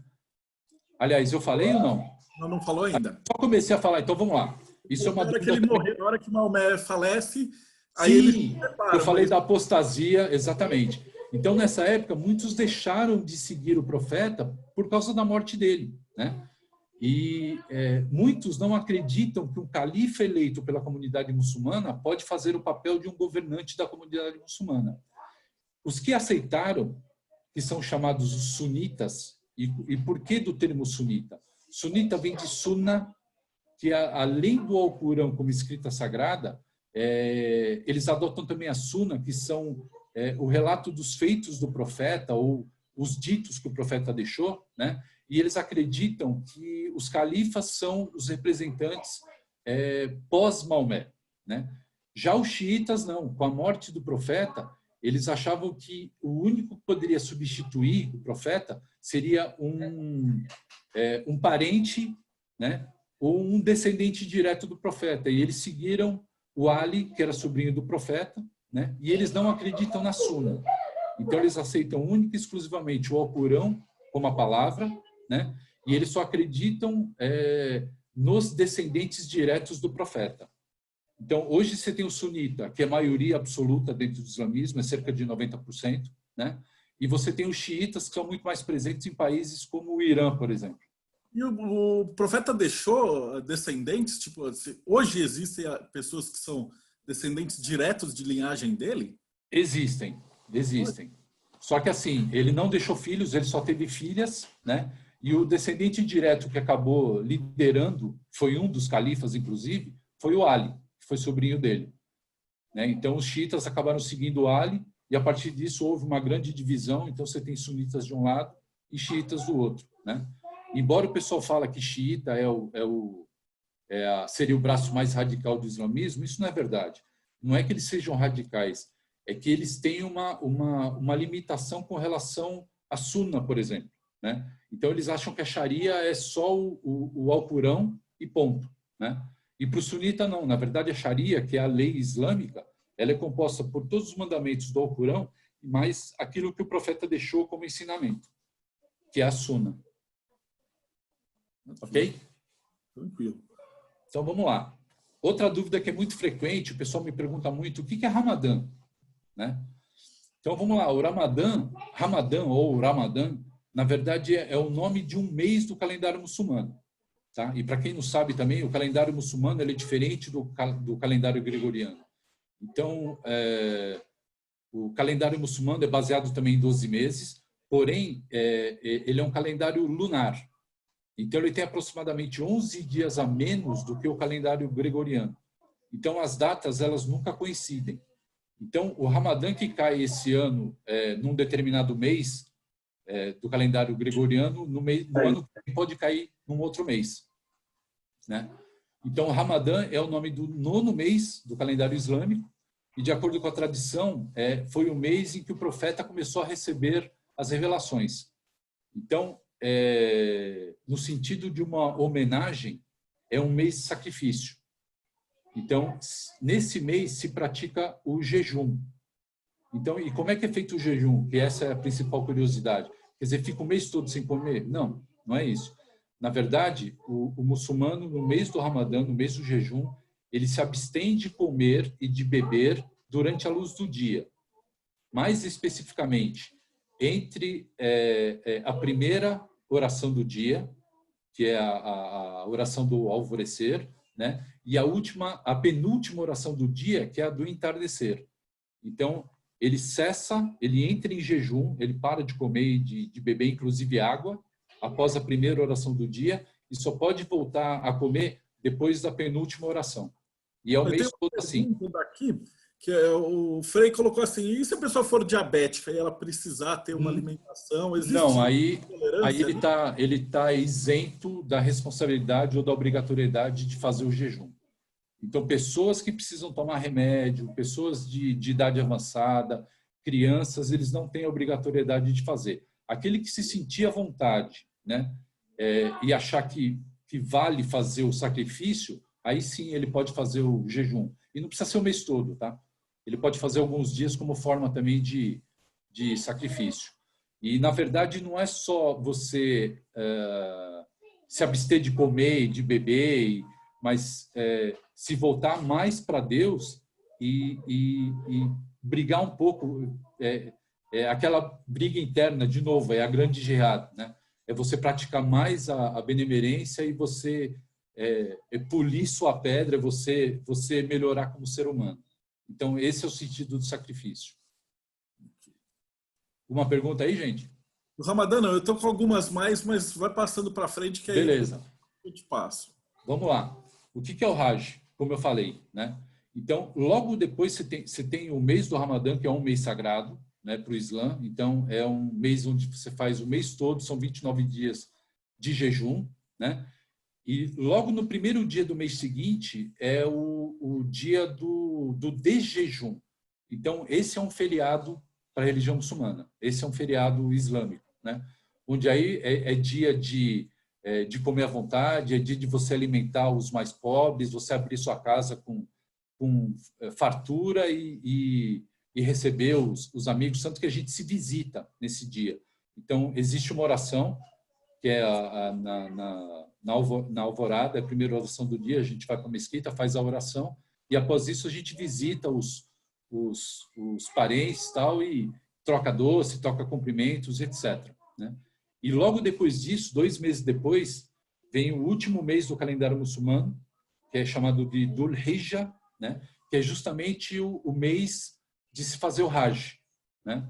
Aliás, eu falei ou não? Não falou ainda. Só comecei a falar, então vamos lá. Isso é uma dúvida que ele morreu, na hora que Maomé falece, aí sim, ele prepara, eu falei da apostasia, exatamente. Então, nessa época, muitos deixaram de seguir o profeta por causa da morte dele, né? E muitos não acreditam que um califa eleito pela comunidade muçulmana pode fazer o papel de um governante da comunidade muçulmana. Os que aceitaram, que são chamados os sunitas, e por que do termo sunita? Sunita vem de sunna, que além do Alcorão como escrita sagrada, eles adotam também a Sunna, que são o relato dos feitos do profeta ou os ditos que o profeta deixou, né? E eles acreditam que os califas são os representantes pós-Maomé, né? Já os xiitas não, com a morte do profeta, eles achavam que o único que poderia substituir o profeta seria um parente, né? Ou um descendente direto do profeta. E eles seguiram o Ali, que era sobrinho do profeta, né? E eles não acreditam na Sunna. Então, eles aceitam única e exclusivamente o Alcorão como a palavra, né? E eles só acreditam nos descendentes diretos do profeta. Então, hoje você tem o sunita, que é a maioria absoluta dentro do islamismo, é cerca de 90%, né? E você tem os xiitas, que são muito mais presentes em países como o Irã, por exemplo. E o profeta deixou descendentes? Tipo, hoje existem pessoas que são descendentes diretos de linhagem dele? Existem. Só que assim, ele não deixou filhos, ele só teve filhas, né? E o descendente direto que acabou liderando, foi um dos califas, inclusive, foi o Ali, que foi sobrinho dele, né? Então, os xiitas acabaram seguindo o Ali, e a partir disso houve uma grande divisão. Então, você tem sunitas de um lado e xiitas do outro, né? Embora o pessoal fale que xiita seria o braço mais radical do islamismo, isso não é verdade. Não é que eles sejam radicais, é que eles têm uma limitação com relação à Sunna, por exemplo, né? Então, eles acham que a Sharia é só o Alcorão e ponto, né? E para o sunita, não. Na verdade, a Sharia, que é a lei islâmica, ela é composta por todos os mandamentos do Alcorão, mais aquilo que o profeta deixou como ensinamento, que é a Sunna. Ok? Tranquilo. Então, vamos lá. Outra dúvida que é muito frequente, o pessoal me pergunta muito, o que é Ramadã? Né? Então, vamos lá. O Ramadã ou Ramadã, na verdade, é o nome de um mês do calendário muçulmano. Tá? E para quem não sabe também, o calendário muçulmano ele é diferente do calendário gregoriano. Então, o calendário muçulmano é baseado também em 12 meses, porém, ele é um calendário lunar. Então, ele tem aproximadamente 11 dias a menos do que o calendário gregoriano. Então, as datas, elas nunca coincidem. Então, o Ramadã que cai esse ano num determinado mês do calendário gregoriano, no ano que pode cair num outro mês, né? Então, o Ramadã é o nome do 9º mês do calendário islâmico e, de acordo com a tradição, foi o mês em que o profeta começou a receber as revelações. Então, no sentido de uma homenagem, é um mês de sacrifício. Então, nesse mês se pratica o jejum. Então, e como é que é feito o jejum? Que essa é a principal curiosidade. Quer dizer, fica o mês todo sem comer? Não, não é isso. Na verdade, o muçulmano, no mês do Ramadã, no mês do jejum, ele se abstém de comer e de beber durante a luz do dia. Mais especificamente, entre a primeira oração do dia, que é a oração do alvorecer, né? E a penúltima oração do dia, que é a do entardecer. Então, ele cessa, ele entra em jejum, ele para de comer e de beber, inclusive água, após a primeira oração do dia, e só pode voltar a comer depois da penúltima oração. E é o mês todo assim. Daqui, que o Frei colocou assim, e se a pessoa for diabética e ela precisar ter uma alimentação? Existe não, aí ele tá isento da responsabilidade ou da obrigatoriedade de fazer o jejum. Então, pessoas que precisam tomar remédio, pessoas de idade avançada, crianças, eles não têm a obrigatoriedade de fazer. Aquele que se sentir à vontade, né, e achar que vale fazer o sacrifício, aí sim ele pode fazer o jejum. E não precisa ser o mês todo, tá? Ele pode fazer alguns dias como forma também de sacrifício. E, na verdade, não é só você se abster de comer e de beber, mas se voltar mais para Deus e brigar um pouco, aquela briga interna, de novo, é a grande jihad, né? É você praticar mais a benemerência e você polir sua pedra, você melhorar como ser humano. Então, esse é o sentido do sacrifício. Uma pergunta aí, gente? O Ramadã não, eu estou com algumas mais, mas vai passando para frente que aí beleza. Eu te passo. Vamos lá. O que é o Hajj? Como eu falei, né? Então, logo depois você tem o mês do Ramadã, que é um mês sagrado, né, para o Islã. Então, é um mês onde você faz o mês todo, são 29 dias de jejum, né? E logo no primeiro dia do mês seguinte é o dia do desjejum. Então, esse é um feriado para a religião muçulmana. Esse é um feriado islâmico, né? Onde aí é dia de comer à vontade, é dia de você alimentar os mais pobres, você abrir sua casa com fartura e receber os amigos, tanto que a gente se visita nesse dia. Então, existe uma oração, que é na alvorada, é a primeira oração do dia, a gente vai para a mesquita, faz a oração, e após isso a gente visita os parentes tal, e troca doce, troca cumprimentos, etc. Né? E logo depois disso, 2 meses depois, vem o último mês do calendário muçulmano, que é chamado de Dhul Hijjah, né? Que é justamente o mês de se fazer o Hajj. Né?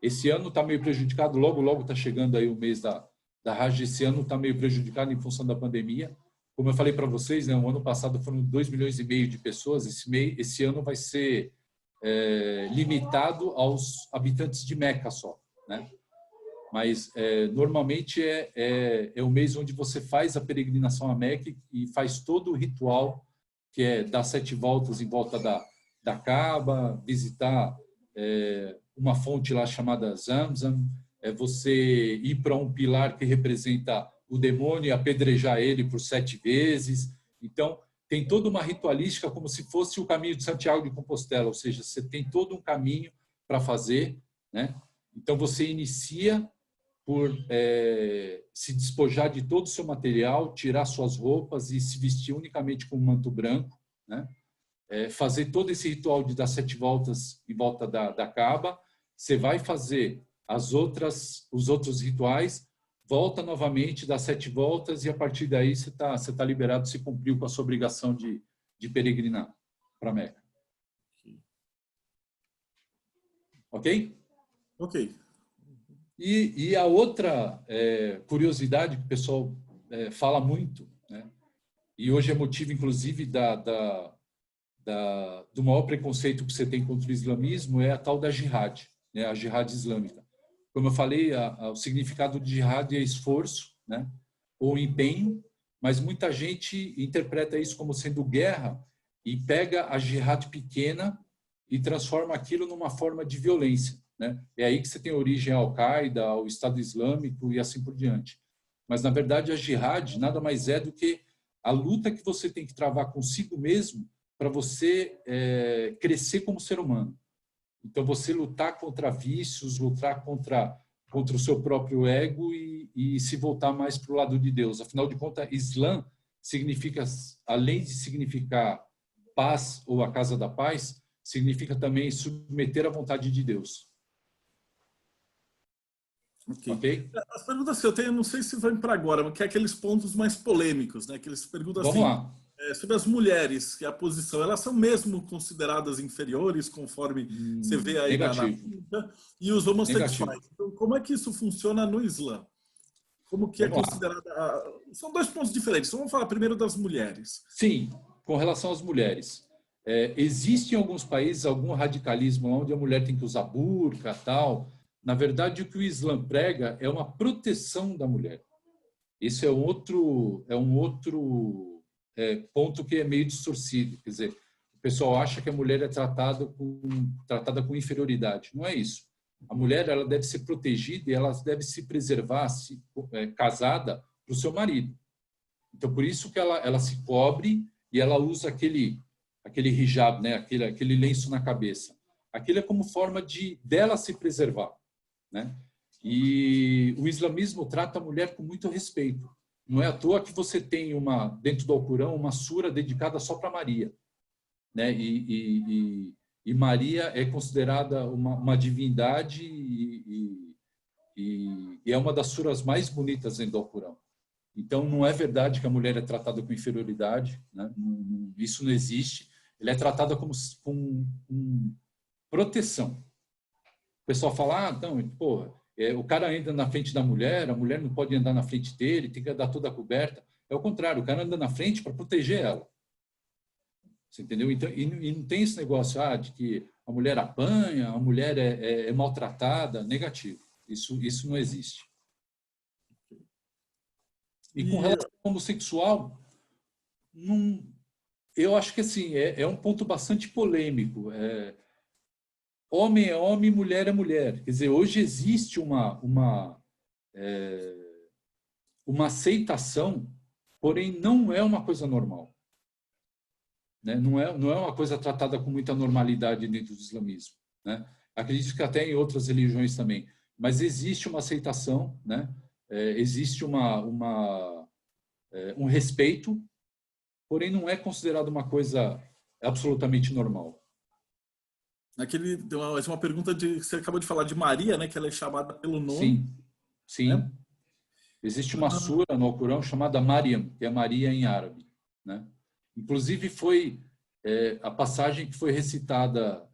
Esse ano está meio prejudicado, logo está chegando aí o mês da Hajj. Esse ano está meio prejudicado em função da pandemia. Como eu falei para vocês, né, o ano passado foram 2,5 milhões de pessoas, esse ano vai ser limitado aos habitantes de Meca só. Né? Mas normalmente é o mês onde você faz a peregrinação a Meca e faz todo o ritual, que é dar 7 voltas em volta da Kaaba, visitar uma fonte lá chamada Zamzam, você ir para um pilar que representa o demônio e apedrejar ele por 7 vezes. Então, tem toda uma ritualística como se fosse o caminho de Santiago de Compostela, ou seja, você tem todo um caminho para fazer. Né? Então, você inicia por se despojar de todo o seu material, tirar suas roupas e se vestir unicamente com um manto branco, né? Fazer todo esse ritual de dar 7 voltas em volta da Kaaba. Você vai fazer os outros rituais, volta novamente, dá 7 voltas e a partir daí você tá liberado, se cumpriu com a sua obrigação de peregrinar para Meca. Ok? Ok. E a outra curiosidade que o pessoal fala muito, né? E hoje é motivo, inclusive, do maior preconceito que você tem contra o islamismo, é a tal da jihad, né? A jihad islâmica. Como eu falei, o significado de jihad é esforço, né? Ou empenho, mas muita gente interpreta isso como sendo guerra e pega a jihad pequena e transforma aquilo numa forma de violência. Né? É aí que você tem origem à Al-Qaeda, ao Estado Islâmico e assim por diante. Mas, na verdade, a jihad nada mais é do que a luta que você tem que travar consigo mesmo para você crescer como ser humano. Então, você lutar contra vícios, lutar contra o seu próprio ego e se voltar mais para o lado de Deus. Afinal de contas, Islã significa, além de significar paz ou a casa da paz, significa também submeter à vontade de Deus. Ok. As perguntas que eu tenho, não sei se vão para agora, mas que é aqueles pontos mais polêmicos, né? Que eles perguntam assim, sobre as mulheres, que a posição, elas são mesmo consideradas inferiores, conforme você vê aí na Bíblia, e os homossexuais. Então, como é que isso funciona no Islã? Como que é considerada... São 2 pontos diferentes. Então, vamos falar primeiro das mulheres. Sim, com relação às mulheres. Existe em alguns países algum radicalismo onde a mulher tem que usar burca e tal. Na verdade, o que o Islã prega é uma proteção da mulher. Isso é um outro ponto que é meio distorcido. Quer dizer, o pessoal acha que a mulher é tratada com inferioridade. Não é isso. A mulher ela deve ser protegida e ela deve se preservar, casada, para o seu marido. Então, por isso que ela se cobre e ela usa aquele hijab, né? aquele lenço na cabeça. Aquilo é como forma dela se preservar. Né? E o islamismo trata a mulher com muito respeito. Não é à toa que você tem dentro do Alcorão uma sura dedicada só para Maria, né? E Maria é considerada uma divindade e é uma das suras mais bonitas dentro do Alcorão. Então não é verdade que a mulher é tratada com inferioridade, né? Isso não existe. Ela é tratada com proteção. O pessoal fala, então, o cara anda na frente da mulher, a mulher não pode andar na frente dele, tem que andar toda coberta. É o contrário, o cara anda na frente para proteger ela. Você entendeu? Então, e não tem esse negócio de que a mulher apanha, a mulher é maltratada, negativo. Isso não existe. E com relação ao homossexual, não, eu acho que assim, é um ponto bastante polêmico. Homem é homem, mulher é mulher. Quer dizer, hoje existe uma aceitação, porém não é uma coisa normal. Né? Não é uma coisa tratada com muita normalidade dentro do islamismo. Né? Acredito que até em outras religiões também. Mas existe uma aceitação, né? Existe um respeito, porém não é considerado uma coisa absolutamente normal. Uma pergunta você acabou de falar de Maria, né? Que ela é chamada pelo nome. Sim. Né? Existe uma sura no Alcorão chamada Maryam, que é Maria em árabe. Né? Inclusive foi a passagem que foi recitada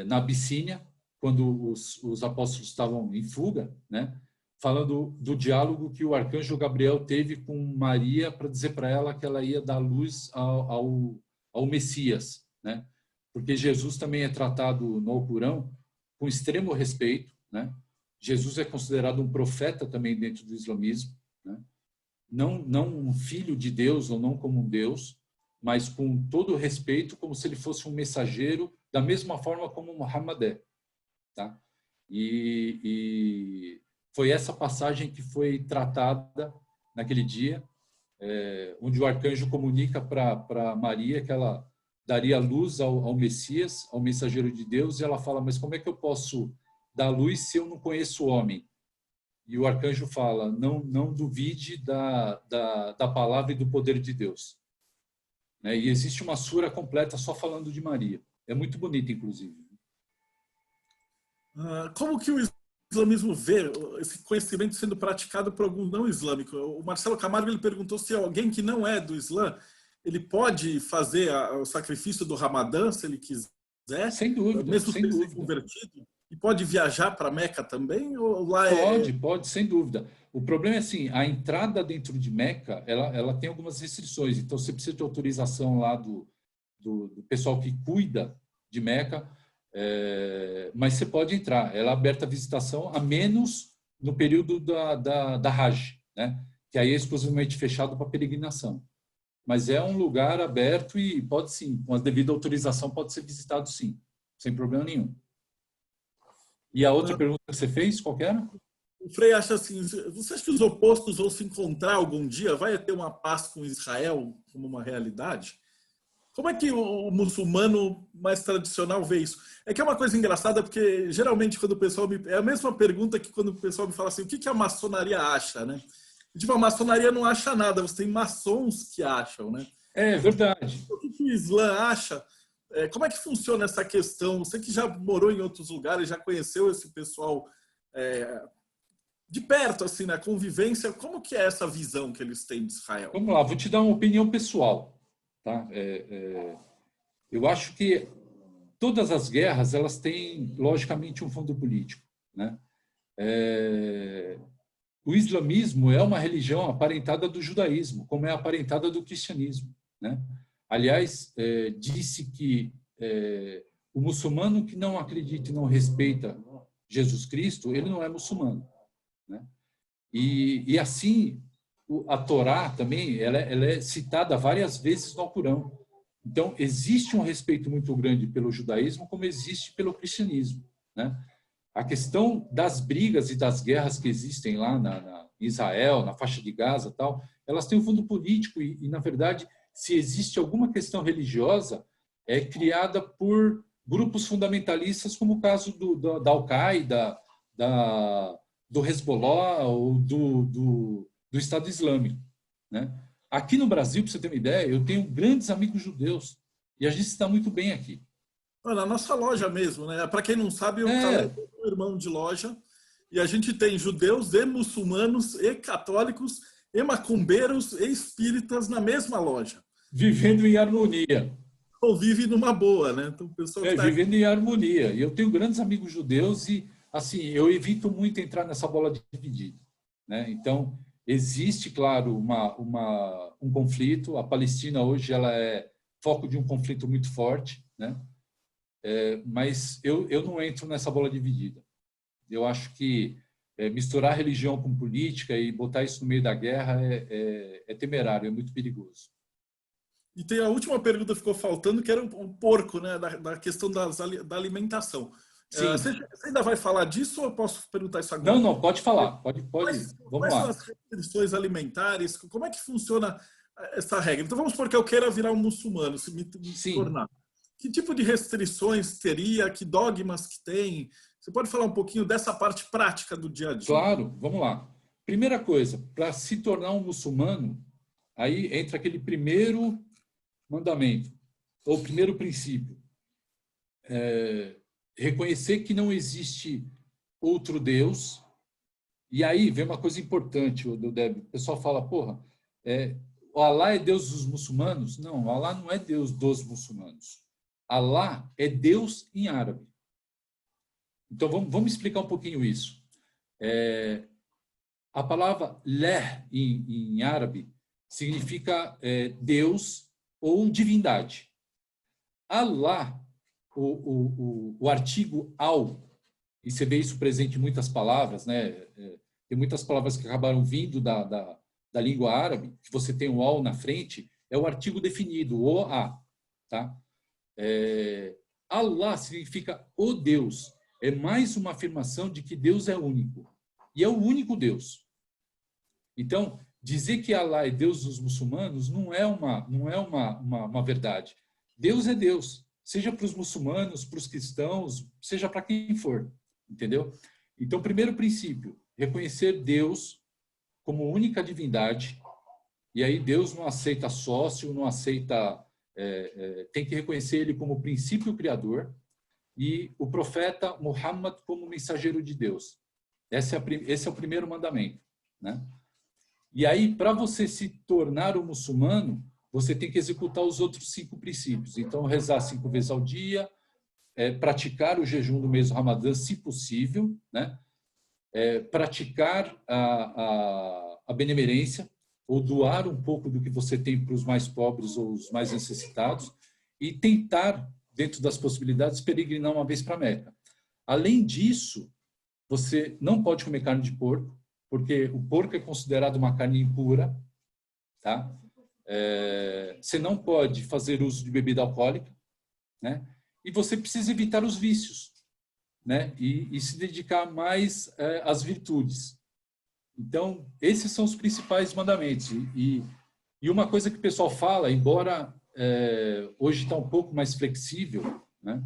na Abissínia, quando os apóstolos estavam em fuga, né? Falando do diálogo que o arcanjo Gabriel teve com Maria para dizer para ela que ela ia dar luz ao Messias, né? Porque Jesus também é tratado no Alcorão com extremo respeito, né? Jesus é considerado um profeta também dentro do islamismo, né? Não um filho de Deus ou não como um Deus, mas com todo o respeito, como se ele fosse um mensageiro, da mesma forma como Muhammad é. Tá? E foi essa passagem que foi tratada naquele dia, onde o arcanjo comunica para Maria que ela daria luz ao Messias, ao mensageiro de Deus, e ela fala, mas como é que eu posso dar luz se eu não conheço o homem? E o arcanjo fala, não duvide da palavra e do poder de Deus. Né? E existe uma sura completa só falando de Maria. É muito bonita, inclusive. Como que o islamismo vê esse conhecimento sendo praticado por algum não islâmico? O Marcelo Camargo ele perguntou se alguém que não é do Islã, ele pode fazer o sacrifício do Ramadã, se ele quiser, sem dúvida, mesmo sem dúvida. ser convertido? E pode viajar para Meca também? Ou lá pode, sem dúvida. O problema é assim, a entrada dentro de Meca, ela tem algumas restrições. Então, você precisa de autorização lá do pessoal que cuida de Meca, mas você pode entrar. Ela é aberta à visitação, a menos no período da Hajj, né? Que aí é exclusivamente fechado para peregrinação. Mas é um lugar aberto e pode sim, com a devida autorização, pode ser visitado sim, sem problema nenhum. E a outra pergunta que você fez, qual que era? O Frei acha assim, você acha que os opostos vão se encontrar algum dia? Vai ter uma paz com Israel como uma realidade? Como é que o muçulmano mais tradicional vê isso? É que é uma coisa engraçada, porque geralmente quando o pessoal é a mesma pergunta que quando o pessoal me fala assim, o que a maçonaria acha, né? Tipo, a maçonaria não acha nada, você tem maçons que acham, né? É verdade. O que o Islã acha? Como é que funciona essa questão? Você que já morou em outros lugares, já conheceu esse pessoal de perto, assim, na convivência, como que é essa visão que eles têm de Israel? Vamos lá, vou te dar uma opinião pessoal. Tá? Eu acho que todas as guerras elas têm, logicamente, um fundo político. Né? O islamismo é uma religião aparentada do judaísmo, como é aparentada do cristianismo. Né? Aliás, disse que o muçulmano que não acredita e não respeita Jesus Cristo, ele não é muçulmano. Né? E assim, a Torá também ela é citada várias vezes no Alcorão. Então, existe um respeito muito grande pelo judaísmo, como existe pelo cristianismo. Né? A questão das brigas e das guerras que existem lá em Israel, na faixa de Gaza, tal, elas têm um fundo político e, na verdade, se existe alguma questão religiosa, é criada por grupos fundamentalistas, como o caso da Al-Qaeda, do Hezbollah ou do Estado Islâmico. Né? Aqui no Brasil, para você ter uma ideia, eu tenho grandes amigos judeus e a gente está muito bem aqui. Na nossa loja mesmo, né? Para quem não sabe, o Caleb é um irmão de loja e a gente tem judeus e muçulmanos e católicos e macumbeiros e espíritas na mesma loja. Vivendo em harmonia. Convive numa boa, né? Então, o pessoal vivendo em harmonia. E eu tenho grandes amigos judeus e, assim, eu evito muito entrar nessa bola dividida. Né? Então, existe, claro, um conflito. A Palestina hoje ela é foco de um conflito muito forte, né? Mas eu não entro nessa bola dividida. Eu acho que misturar religião com política e botar isso no meio da guerra é temerário, é muito perigoso. E tem a última pergunta que ficou faltando, que era o porco, né? Da questão da alimentação. Você Sim. ainda vai falar disso ou eu posso perguntar isso Não, agora? não, pode falar. Pode. Vamos Quais são lá. as restrições alimentares? Como é que funciona essa regra? Então vamos supor que eu queira virar um muçulmano, se me Sim, tornar. Que tipo de restrições teria? Que dogmas que tem? Você pode falar um pouquinho dessa parte prática do dia a dia? claro, vamos lá. Primeira coisa, para se tornar um muçulmano, aí entra aquele primeiro mandamento, ou primeiro princípio. Reconhecer que não existe outro Deus. E aí vem uma coisa importante, Deb. O pessoal fala, porra, o Alá é Deus dos muçulmanos? Não, o Alá não é Deus dos muçulmanos. Alá é Deus em árabe. Então, vamos explicar um pouquinho isso. A palavra leh, em árabe, significa Deus ou divindade. Alá, o artigo al, e você vê isso presente em muitas palavras, né? Tem muitas palavras que acabaram vindo da língua árabe, que você tem o al na frente, é o artigo definido, o a, tá? Allah significa o Deus. É mais uma afirmação de que Deus é único. E é o único Deus. Então, dizer que Allah é Deus dos muçulmanos não é uma verdade. Deus é Deus, seja para os muçulmanos, para os cristãos, seja para quem for. Entendeu? Então, primeiro princípio, reconhecer Deus como única divindade. E aí Deus não aceita sócio, não aceita... tem que reconhecer ele como princípio criador e o profeta Muhammad como mensageiro de Deus. Esse é o primeiro mandamento, né? E aí, para você se tornar um muçulmano, você tem que executar os outros 5 princípios. Então, rezar 5 vezes ao dia, praticar o jejum do mês do Ramadã, se possível, né? Praticar a benemerência, ou doar um pouco do que você tem para os mais pobres ou os mais necessitados, e tentar, dentro das possibilidades, peregrinar uma vez para a Meca. Além disso, você não pode comer carne de porco, porque o porco é considerado uma carne impura, tá? Você não pode fazer uso de bebida alcoólica, né? E você precisa evitar os vícios, né? E se dedicar mais às virtudes. Então, esses são os principais mandamentos. E uma coisa que o pessoal fala, embora hoje está um pouco mais flexível, né?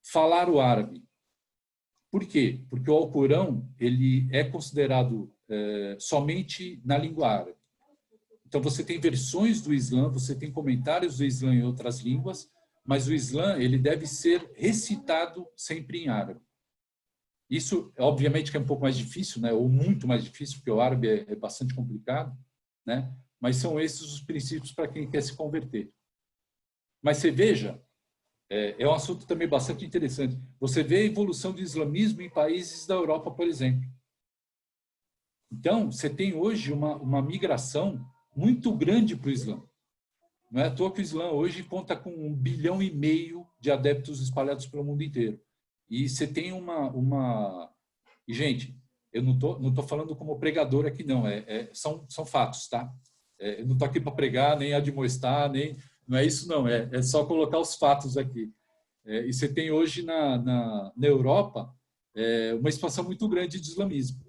Falar o árabe. Por quê? Porque o Alcorão ele é considerado somente na língua árabe. Então, você tem versões do Islã, você tem comentários do Islã em outras línguas, mas o Islã ele deve ser recitado sempre em árabe. Isso, obviamente, que é um pouco mais difícil, né? Ou muito mais difícil, porque o árabe é bastante complicado, né? Mas são esses os princípios para quem quer se converter. Mas você veja, é um assunto também bastante interessante. Você vê a evolução do islamismo em países da Europa, por exemplo. Então, você tem hoje uma migração muito grande para o Islã. Não é à toa que o Islã hoje conta com 1,5 bilhão de adeptos espalhados pelo mundo inteiro. E você tem E, gente, eu não tô falando como pregador aqui, não. São fatos, tá? Eu não estou aqui para pregar, nem admoestar, nem... Não é isso, não. É só colocar os fatos aqui. E você tem hoje na Europa uma expansão muito grande de islamismo.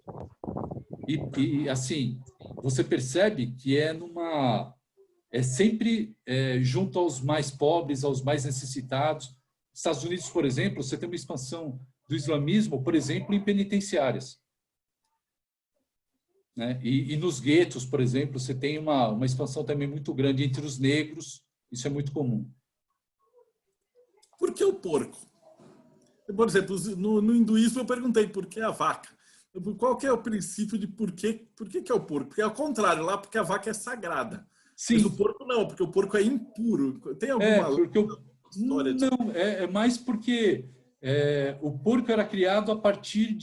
E assim, você percebe que sempre junto aos mais pobres, aos mais necessitados. Estados Unidos, por exemplo, você tem uma expansão do islamismo, por exemplo, em penitenciárias. Né? E nos guetos, por exemplo, você tem uma expansão também muito grande entre os negros. Isso é muito comum. Por que o porco? Por exemplo, no hinduísmo eu perguntei por que a vaca. Qual que é o princípio de por que é o porco? Porque é ao contrário, lá porque a vaca é sagrada. Sim. Mas o porco não, porque o porco é impuro. Tem alguma história disso? Não, é mais porque o porco era criado a partir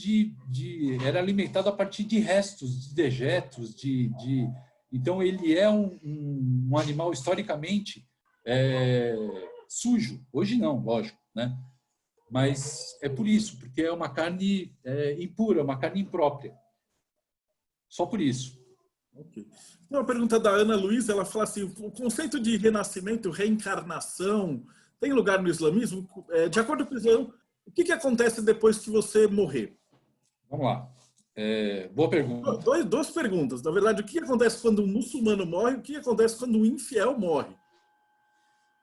era alimentado a partir de restos, de dejetos, então ele é um animal historicamente sujo. Hoje não, lógico, né? Mas é por isso, porque é uma carne impura, uma carne imprópria. Só por isso. Okay. Uma pergunta da Ana Luísa, ela fala assim, o conceito de renascimento, reencarnação, tem lugar no islamismo? De acordo com o Islã, o que acontece depois que você morrer? Vamos lá. Boa pergunta. Duas perguntas. Na verdade, o que acontece quando um muçulmano morre e o que acontece quando um infiel morre?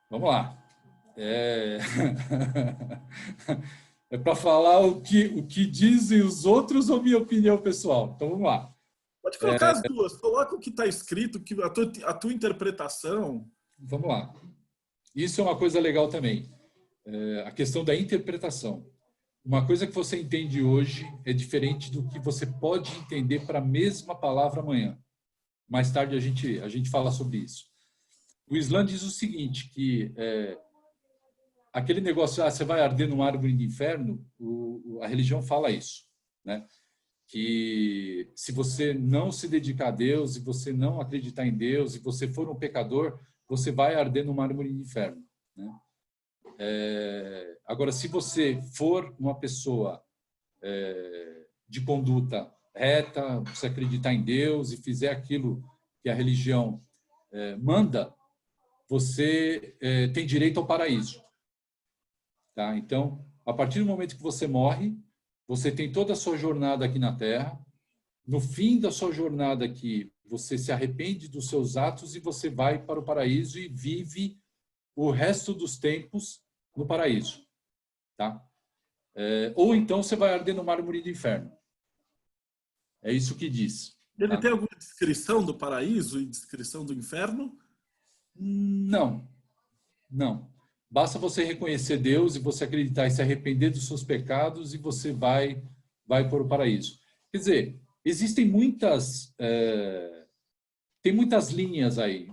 Vamos lá. É para falar o que dizem os outros ou minha opinião pessoal? Então, vamos lá. Pode colocar as duas. Coloca o que está escrito, a tua interpretação. Vamos lá. Isso é uma coisa legal também. A questão da interpretação. Uma coisa que você entende hoje é diferente do que você pode entender para a mesma palavra amanhã. Mais tarde a gente fala sobre isso. O Islã diz o seguinte, que aquele negócio, você vai arder numa árvore de inferno, a religião fala isso, né? Que se você não se dedicar a Deus, e você não acreditar em Deus, e você for um pecador, você vai arder numa árvore de inferno, né? Agora, se você for uma pessoa de conduta reta, você acreditar em Deus e fizer aquilo que a religião manda, você tem direito ao paraíso. Tá? Então, a partir do momento que você morre, você tem toda a sua jornada aqui na Terra. No fim da sua jornada aqui, você se arrepende dos seus atos e você vai para o paraíso e vive o resto dos tempos no paraíso. Tá? Ou então você vai arder no mármore do inferno. É isso que diz. Ele Tá? tem alguma descrição do paraíso e descrição do inferno? Não. Não. Basta você reconhecer Deus e você acreditar e se arrepender dos seus pecados e você vai para o paraíso. Quer dizer, existem tem muitas linhas aí.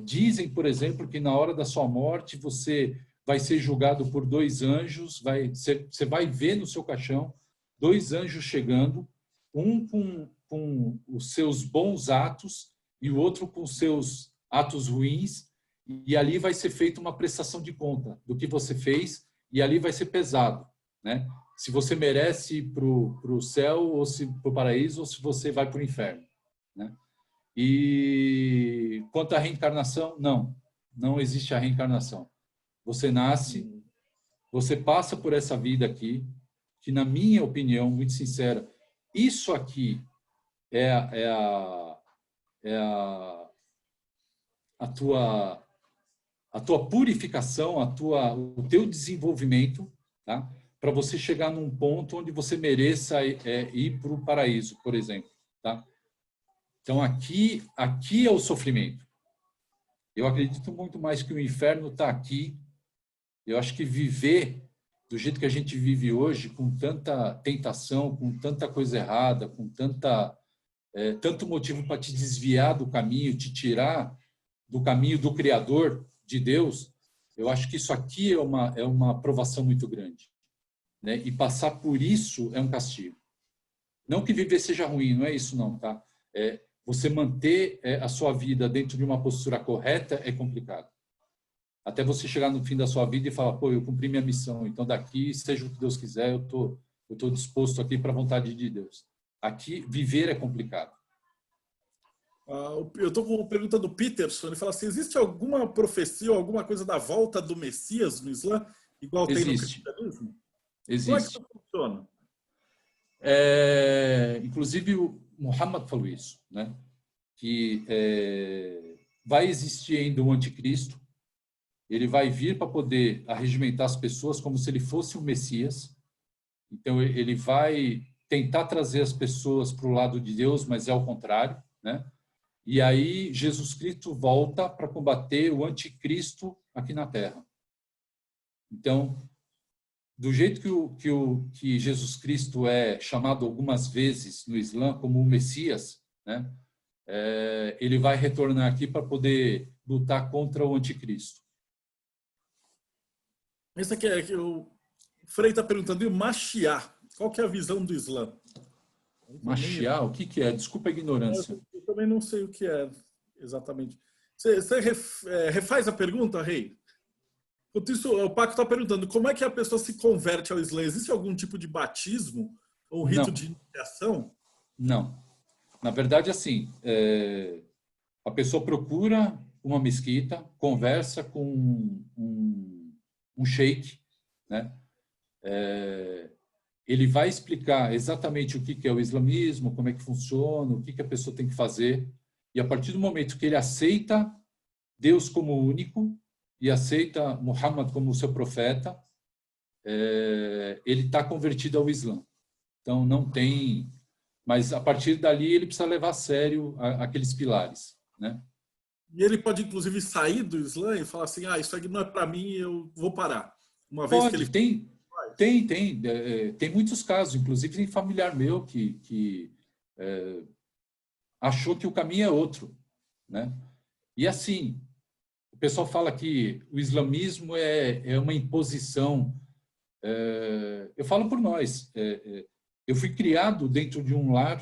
Dizem, por exemplo, que na hora da sua morte você vai ser julgado por 2 anjos, você vai ver no seu caixão 2 anjos chegando, um com os seus bons atos e o outro com os seus atos ruins, e ali vai ser feita uma prestação de conta do que você fez, e ali vai ser pesado, né? Se você merece ir para o céu, ou para o paraíso, ou se você vai para o inferno, né? E quanto à reencarnação, não existe a reencarnação. Você nasce, você passa por essa vida aqui, que na minha opinião, muito sincera, isso aqui a tua purificação, o teu desenvolvimento, tá? Para você chegar num ponto onde você mereça ir para o paraíso, por exemplo, tá? Então aqui é o sofrimento. Eu acredito muito mais que o inferno está aqui. Eu acho que viver do jeito que a gente vive hoje, com tanta tentação, com tanta coisa errada, com tanto motivo para te desviar do caminho, te tirar do caminho do Criador, de Deus, eu acho que isso aqui é uma provação muito grande, né? E passar por isso é um castigo. Não que viver seja ruim, não é isso não, tá? Você manter a sua vida dentro de uma postura correta é complicado. Até você chegar no fim da sua vida e falar, pô, eu cumpri minha missão, então daqui, seja o que Deus quiser, eu tô disposto aqui para a vontade de Deus. Aqui, viver é complicado. Eu estou com uma pergunta do Peterson, ele fala assim, existe alguma profecia ou alguma coisa da volta do Messias no Islã, igual tem no cristianismo? Existe. Como é que isso funciona? Inclusive, o Muhammad falou isso, né? Que vai existir ainda um anticristo, ele vai vir para poder arregimentar as pessoas como se ele fosse um Messias. Então, ele vai tentar trazer as pessoas para o lado de Deus, mas é ao contrário, né? E aí Jesus Cristo volta para combater o anticristo aqui na Terra. Então, do jeito que Jesus Cristo é chamado algumas vezes no Islã como o Messias, né? Ele vai retornar aqui para poder lutar contra o anticristo. Esse aqui que o Frei está perguntando, e o Mashiach? Qual que é a visão do Islã? Mashiach, o que é? Desculpa a ignorância. Eu também não sei o que é exatamente. Você refaz a pergunta, Rei? Enquanto isso, o Paco está perguntando como é que a pessoa se converte ao Islã? Existe algum tipo de batismo ou rito Não, de iniciação? não. Na verdade, assim, a pessoa procura uma mesquita, conversa com um sheik, né? Ele vai explicar exatamente o que é o islamismo, como é que funciona, o que a pessoa tem que fazer. E a partir do momento que ele aceita Deus como único e aceita Muhammad como seu profeta, ele está convertido ao Islã. Então, não tem... Mas, a partir dali, ele precisa levar a sério aqueles pilares, né? E ele pode, inclusive, sair do Islã e falar assim, isso aqui não é para mim, eu vou parar. Uma vez que ele Pode, tem muitos casos, inclusive tem familiar meu que achou que o caminho é outro, né? E assim, o pessoal fala que o islamismo é uma imposição. Eu falo por nós. Eu fui criado dentro de um lar,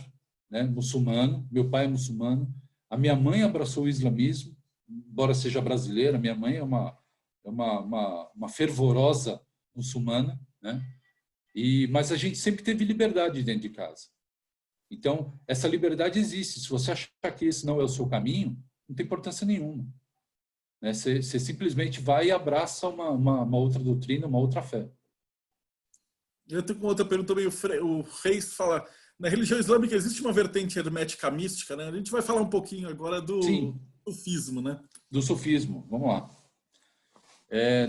né, muçulmano, meu pai é muçulmano, a minha mãe abraçou o islamismo, embora seja brasileira, minha mãe é uma fervorosa muçulmana, né? Mas a gente sempre teve liberdade dentro de casa. Então, essa liberdade existe. Se você achar que esse não é o seu caminho, não tem importância nenhuma, né? Você simplesmente vai e abraça uma outra doutrina, uma outra fé. Eu tenho uma outra pergunta também. O Reis fala, na religião islâmica existe uma vertente hermética mística, né? A gente vai falar um pouquinho agora do Sim, sufismo, né? do sufismo. Vamos lá.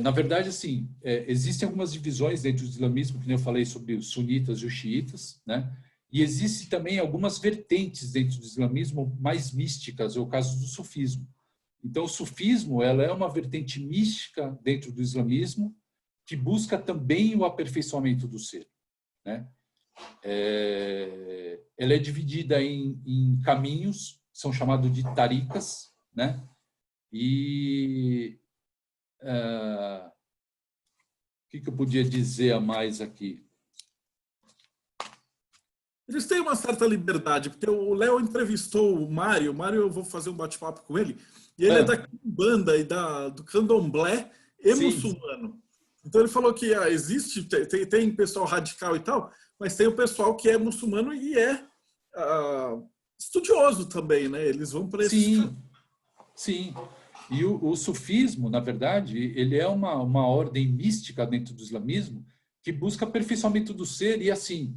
Na verdade, assim, existem algumas divisões dentro do islamismo, que nem eu falei sobre os sunitas e os xiitas, né? E existem também algumas vertentes dentro do islamismo mais místicas, é o caso do sufismo. Então, o sufismo, ela é uma vertente mística dentro do islamismo que busca também o aperfeiçoamento do ser, né? Ela é dividida em caminhos, são chamados de tarikas, né? E o que eu podia dizer a mais aqui? Eles têm uma certa liberdade, porque o Léo entrevistou o Mário, eu vou fazer um bate-papo com ele, e ele é da Kimbanda e do Candomblé e Sim, muçulmano. Então ele falou que existe, tem pessoal radical e tal, mas tem o pessoal que é muçulmano e é estudioso também, né? Eles vão para esses caminhos. sim, sim. E o sufismo, na verdade, ele é uma ordem mística dentro do islamismo que busca aperfeiçoamento do ser e, assim,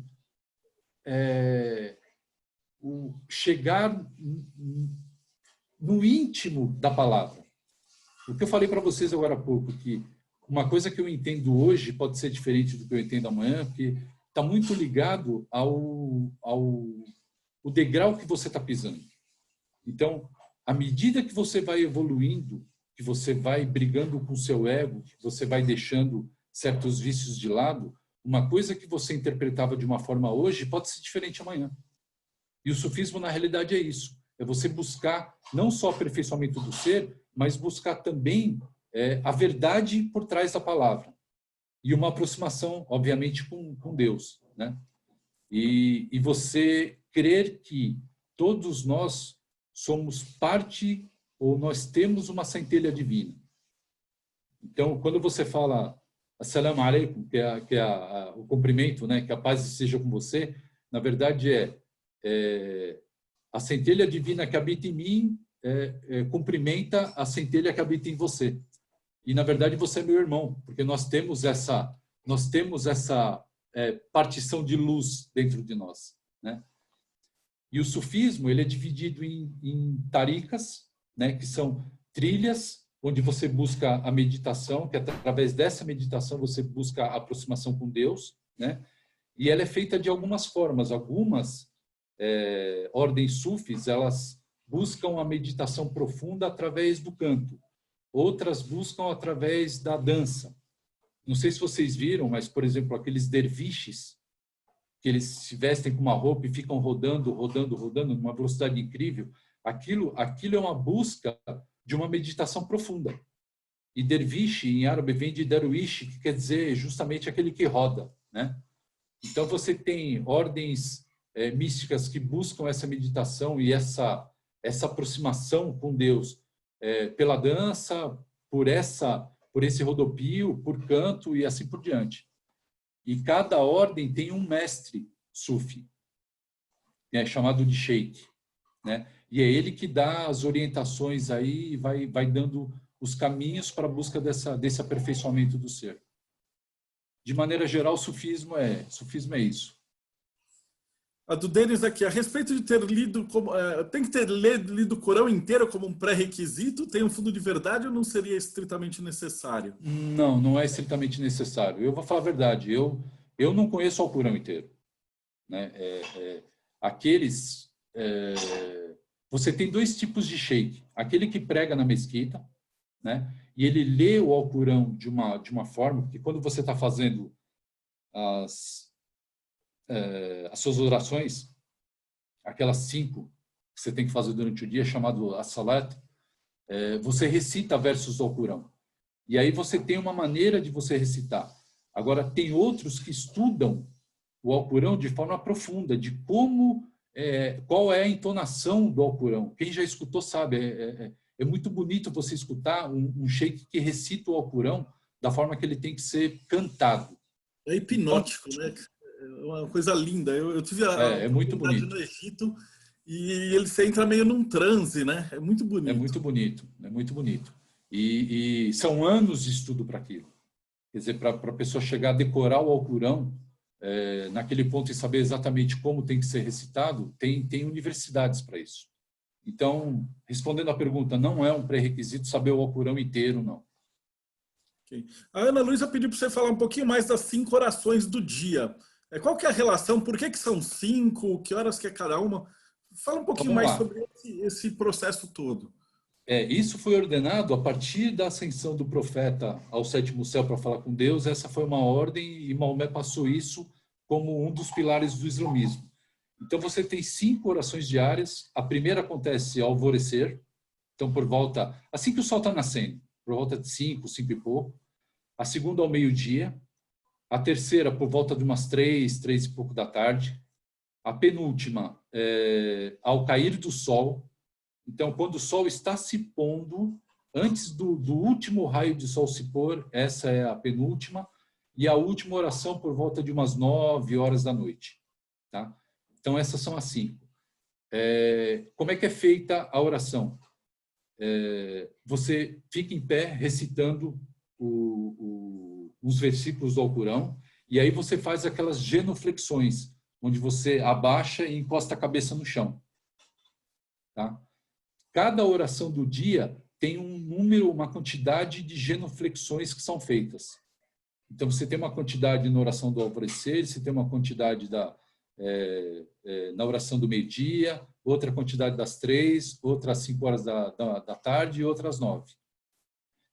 chegar no íntimo da palavra. O que eu falei para vocês agora há pouco, que uma coisa que eu entendo hoje pode ser diferente do que eu entendo amanhã, porque está muito ligado ao degrau que você está pisando. Então, à medida que você vai evoluindo, que você vai brigando com o seu ego, que você vai deixando certos vícios de lado, uma coisa que você interpretava de uma forma hoje pode ser diferente amanhã. E o sufismo, na realidade, é isso. É você buscar não só o aperfeiçoamento do ser, mas buscar também a verdade por trás da palavra. E uma aproximação, obviamente, com Deus, né? E você crer que todos nós somos parte ou nós temos uma centelha divina. Então, quando você fala Assalamu alaikum, que é o cumprimento, né, que a paz esteja com você, na verdade a centelha divina que habita em mim cumprimenta a centelha que habita em você. E, na verdade, você é meu irmão, porque nós temos essa partição de luz dentro de nós, né? E o sufismo, ele é dividido em tarikas, né, que são trilhas onde você busca a meditação, que através dessa meditação você busca a aproximação com Deus, né? E ela é feita de algumas formas. Algumas ordens sufis, elas buscam a meditação profunda através do canto. Outras buscam através da dança. Não sei se vocês viram, mas, por exemplo, aqueles derviches, que eles se vestem com uma roupa e ficam rodando, rodando, rodando, numa velocidade incrível, aquilo é uma busca de uma meditação profunda. E derviche, em árabe, vem de derwish, que quer dizer justamente aquele que roda, né? Então, você tem ordens místicas que buscam essa meditação e essa aproximação com Deus pela dança, por esse rodopio, por canto e assim por diante. E cada ordem tem um mestre sufi, chamado de sheikh, né? E é ele que dá as orientações aí e vai dando os caminhos para a busca desse aperfeiçoamento do ser. De maneira geral, sufismo é isso. A do Denis aqui, a respeito de ter lido, tem que ter lido o Corão inteiro como um pré-requisito? Tem um fundo de verdade ou não seria estritamente necessário? Não, não é estritamente necessário. Eu vou falar a verdade, eu não conheço o Corão inteiro, né? Você tem dois tipos de sheikh. Aquele que prega na mesquita, né? E ele lê o Alcorão de uma forma, porque quando você está fazendo as suas orações, aquelas 5 que você tem que fazer durante o dia, chamado as-salat, você recita versos do Alcorão. E aí você tem uma maneira de você recitar. Agora, tem outros que estudam o Alcorão de forma profunda, de qual é a entonação do Alcorão. Quem já escutou sabe, é muito bonito você escutar um sheikh que recita o Alcorão da forma que ele tem que ser cantado. É hipnótico, né? É uma coisa linda. Eu tive a muito oportunidade bonito no Egito e você entra meio num transe, né? É muito bonito. É muito bonito. E são anos de estudo para aquilo. Quer dizer, para a pessoa chegar a decorar o Alcorão, naquele ponto e saber exatamente como tem que ser recitado, tem universidades para isso. Então, respondendo à pergunta, não é um pré-requisito saber o Alcorão inteiro, não. Okay. A Ana Luísa pediu para você falar um pouquinho mais das 5 orações do dia. Qual que é a relação? Por que são 5? Que horas que é cada uma? Fala um pouquinho mais sobre esse processo todo. Isso foi ordenado a partir da ascensão do profeta ao 7º céu para falar com Deus. Essa foi uma ordem e Maomé passou isso como um dos pilares do islamismo. Então, você tem 5 orações diárias. A primeira acontece ao alvorecer, então por volta, assim que o sol está nascendo, por volta de 5 e pouco. A segunda ao meio-dia. A terceira por volta de umas 3 e pouco da tarde. A penúltima ao cair do sol. Então, quando o sol está se pondo, antes do último raio de sol se pôr, essa é a penúltima. E a última oração por volta de umas 9 horas da noite. Tá? Então, essas são as 5. Como é que é feita a oração? Você fica em pé recitando os versículos do Alcorão e aí você faz aquelas genuflexões, onde você abaixa e encosta a cabeça no chão. Tá? Cada oração do dia tem um número, uma quantidade de genuflexões que são feitas. Então, você tem uma quantidade na oração do alvorecer, você tem uma quantidade na oração do meio-dia, outra quantidade das 3, outra às 5 horas da tarde e outra às 9.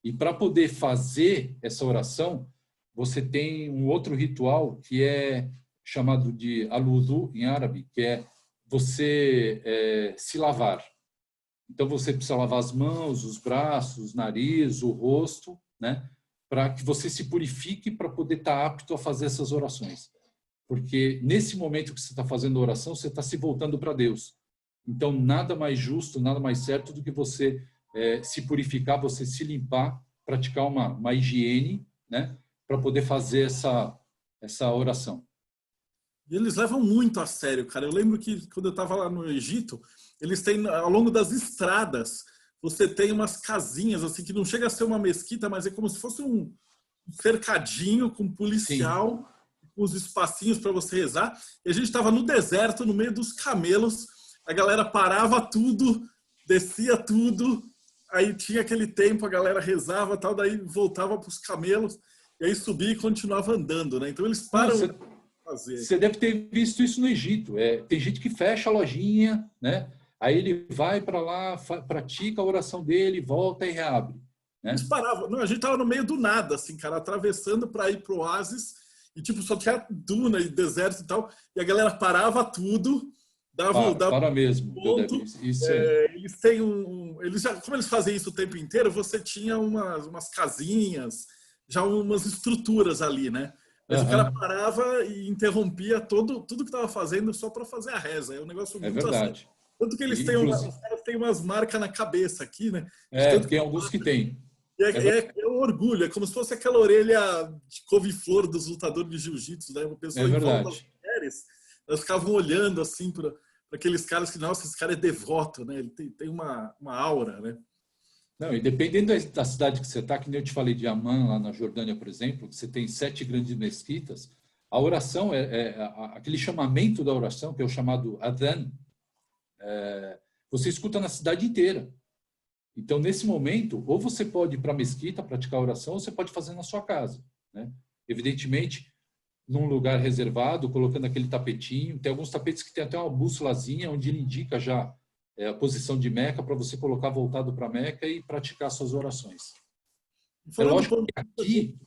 E para poder fazer essa oração, você tem um outro ritual que é chamado de al-wudu em árabe, que é você se lavar. Então, você precisa lavar as mãos, os braços, o nariz, o rosto, né? Para que você se purifique para poder estar apto a fazer essas orações. Porque nesse momento que você está fazendo a oração, você está se voltando para Deus. Então, nada mais justo, nada mais certo do que você se purificar, você se limpar, praticar uma higiene, né? Para poder fazer essa oração. E eles levam muito a sério, cara. Eu lembro que quando eu estava lá no Egito, eles têm, ao longo das estradas, você tem umas casinhas, assim, que não chega a ser uma mesquita, mas é como se fosse um cercadinho com policial, sim, com os espacinhos para você rezar. E a gente estava no deserto, no meio dos camelos, a galera parava tudo, descia tudo, aí tinha aquele tempo, a galera rezava, tal, daí voltava para os camelos, e aí subia e continuava andando, né? Então eles param... Você deve ter visto isso no Egito. Tem gente que fecha a lojinha, né? Aí ele vai para lá, pratica a oração dele, volta e reabre. Né? Eles paravam. Não, a gente estava no meio do nada, assim, cara, atravessando para ir pro oásis e tipo só tinha duna e deserto e tal. E a galera parava tudo, dava para mesmo. Ponto. Isso eles têm como eles fazem isso o tempo inteiro, você tinha umas casinhas, já umas estruturas ali, né? Mas o cara parava e interrompia tudo que estava fazendo só para fazer a reza. É um negócio muito verdade. Tanto que eles E, têm inclusive, os caras têm umas marcas na cabeça aqui, né? De tanto tem alguns que tem. é um orgulho, é como se fosse aquela orelha de couve-flor dos lutadores de jiu-jitsu, né? Uma É pessoa em volta das verdade. mulheres, elas ficavam olhando assim para aqueles caras que, nossa, esse cara é devoto, né? Ele tem uma aura, né? Não, e dependendo da cidade que você está, que nem eu te falei de Amman, lá na Jordânia, por exemplo, que você tem 7 grandes mesquitas, a oração, aquele chamamento da oração, que é o chamado adhan, você escuta na cidade inteira. Então, nesse momento, ou você pode ir para a mesquita praticar a oração, ou você pode fazer na sua casa, né? Evidentemente, num lugar reservado, colocando aquele tapetinho. Tem alguns tapetes que tem até uma bússolazinha, onde ele indica já a posição de Meca para você colocar voltado para Meca e praticar suas orações. É Falando do lógico ponto que aqui...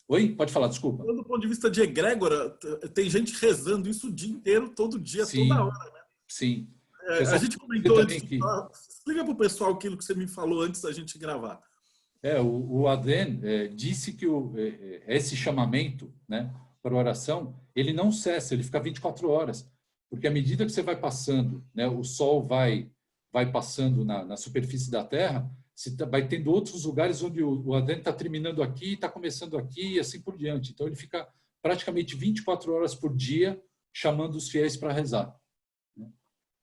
Oi? Pode falar, desculpa. Falando do ponto de vista de egrégora, tem gente rezando isso o dia inteiro, todo dia, toda Sim, hora. sim. O A pessoal gente diz comentou antes também de que falar, explica para o pessoal aquilo que você me falou antes da gente gravar. o Adhan disse que esse chamamento, né, para oração, ele não cessa, ele fica 24 horas. Porque à medida que você vai passando, né, o sol vai passando na superfície da Terra, você vai tendo outros lugares onde o Adhan está terminando aqui, está começando aqui e assim por diante. Então, ele fica praticamente 24 horas por dia chamando os fiéis para rezar.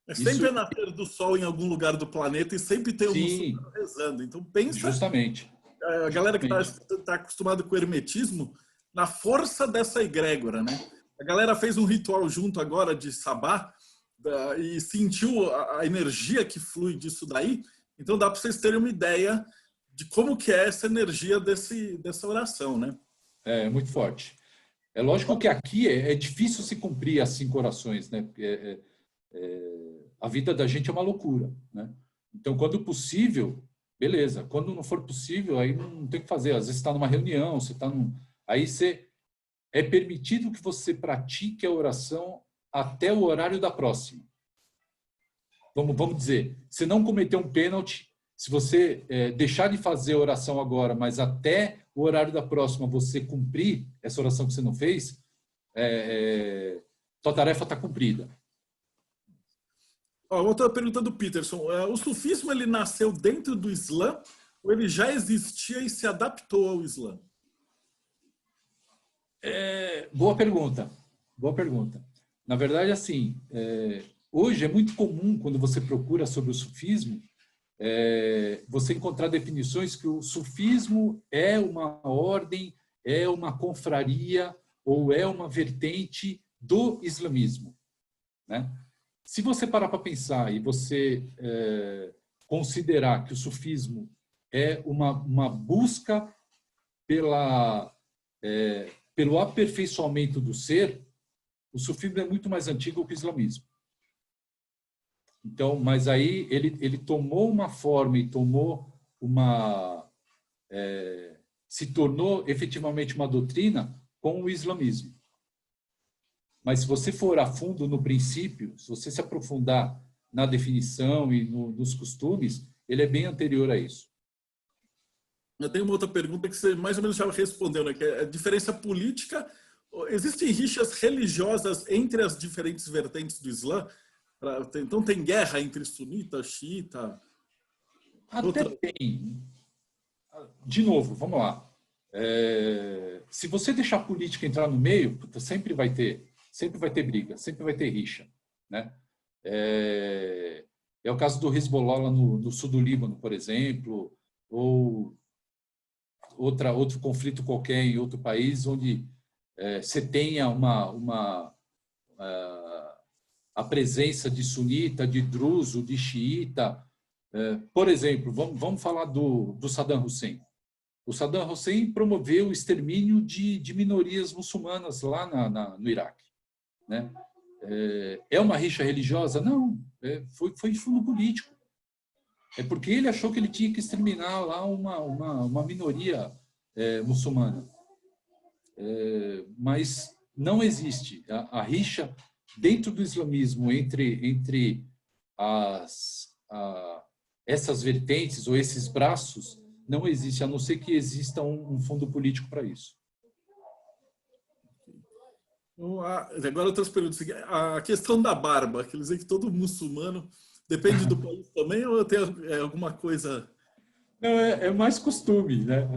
Isso, Sempre é nascer do sol em algum lugar do planeta e sempre tem um sim, muçulmano rezando. Então, pensa, justamente. a galera que Justamente. tá acostumada com o hermetismo, na força dessa egrégora, né? A galera fez um ritual junto agora de Sabá e sentiu a energia que flui disso daí. Então, dá para vocês terem uma ideia de como que é essa energia dessa oração, né? É muito forte. É lógico que aqui é difícil se cumprir as 5 orações, né? Porque a vida da gente é uma loucura, né? Então, quando possível, beleza. Quando não for possível, aí não tem o que fazer. Às vezes você está numa reunião, você está num... Aí é permitido que você pratique a oração até o horário da próxima. Vamos dizer, você não cometeu um pênalti, se você deixar de fazer a oração agora, mas até o horário da próxima você cumprir essa oração que você não fez, sua tarefa está cumprida. Outra pergunta do Peterson. O sufismo ele nasceu dentro do Islã ou ele já existia e se adaptou ao Islã? Boa pergunta. Boa pergunta. Na verdade, assim, hoje é muito comum, quando você procura sobre o sufismo, você encontrar definições que o sufismo é uma ordem, é uma confraria ou é uma vertente do islamismo, né? Se você parar para pensar e você considerar que o sufismo é uma busca pelo aperfeiçoamento do ser, o sufismo é muito mais antigo que o islamismo. Então, mas aí ele tomou uma forma e se tornou efetivamente uma doutrina com o islamismo. Mas se você for a fundo no princípio, se você se aprofundar na definição e nos costumes, ele é bem anterior a isso. Eu tenho uma outra pergunta que você mais ou menos já respondeu, né? Que é a diferença política. Existem rixas religiosas entre as diferentes vertentes do Islã? Então tem guerra entre sunita, xiita? Até tem. De novo, vamos lá. Se você deixar a política entrar no meio, sempre vai ter briga, sempre vai ter rixa, né? É o caso do Hezbollah lá no sul do Líbano, por exemplo, ou outro conflito qualquer em outro país onde você tenha a presença de sunita, de druso, de xiita. Por exemplo, vamos falar do Saddam Hussein. O Saddam Hussein promoveu o extermínio de minorias muçulmanas lá no Iraque, né? É uma rixa religiosa? Não, foi de fundo político. É porque ele achou que ele tinha que exterminar lá uma minoria muçulmana. Mas não existe. A rixa dentro do islamismo entre essas vertentes ou esses braços não existe, a não ser que exista um fundo político para isso. Agora outras perguntas. A questão da barba, quer dizer que todo muçulmano Depende do país também ou tem alguma coisa? Não, é mais costume, né?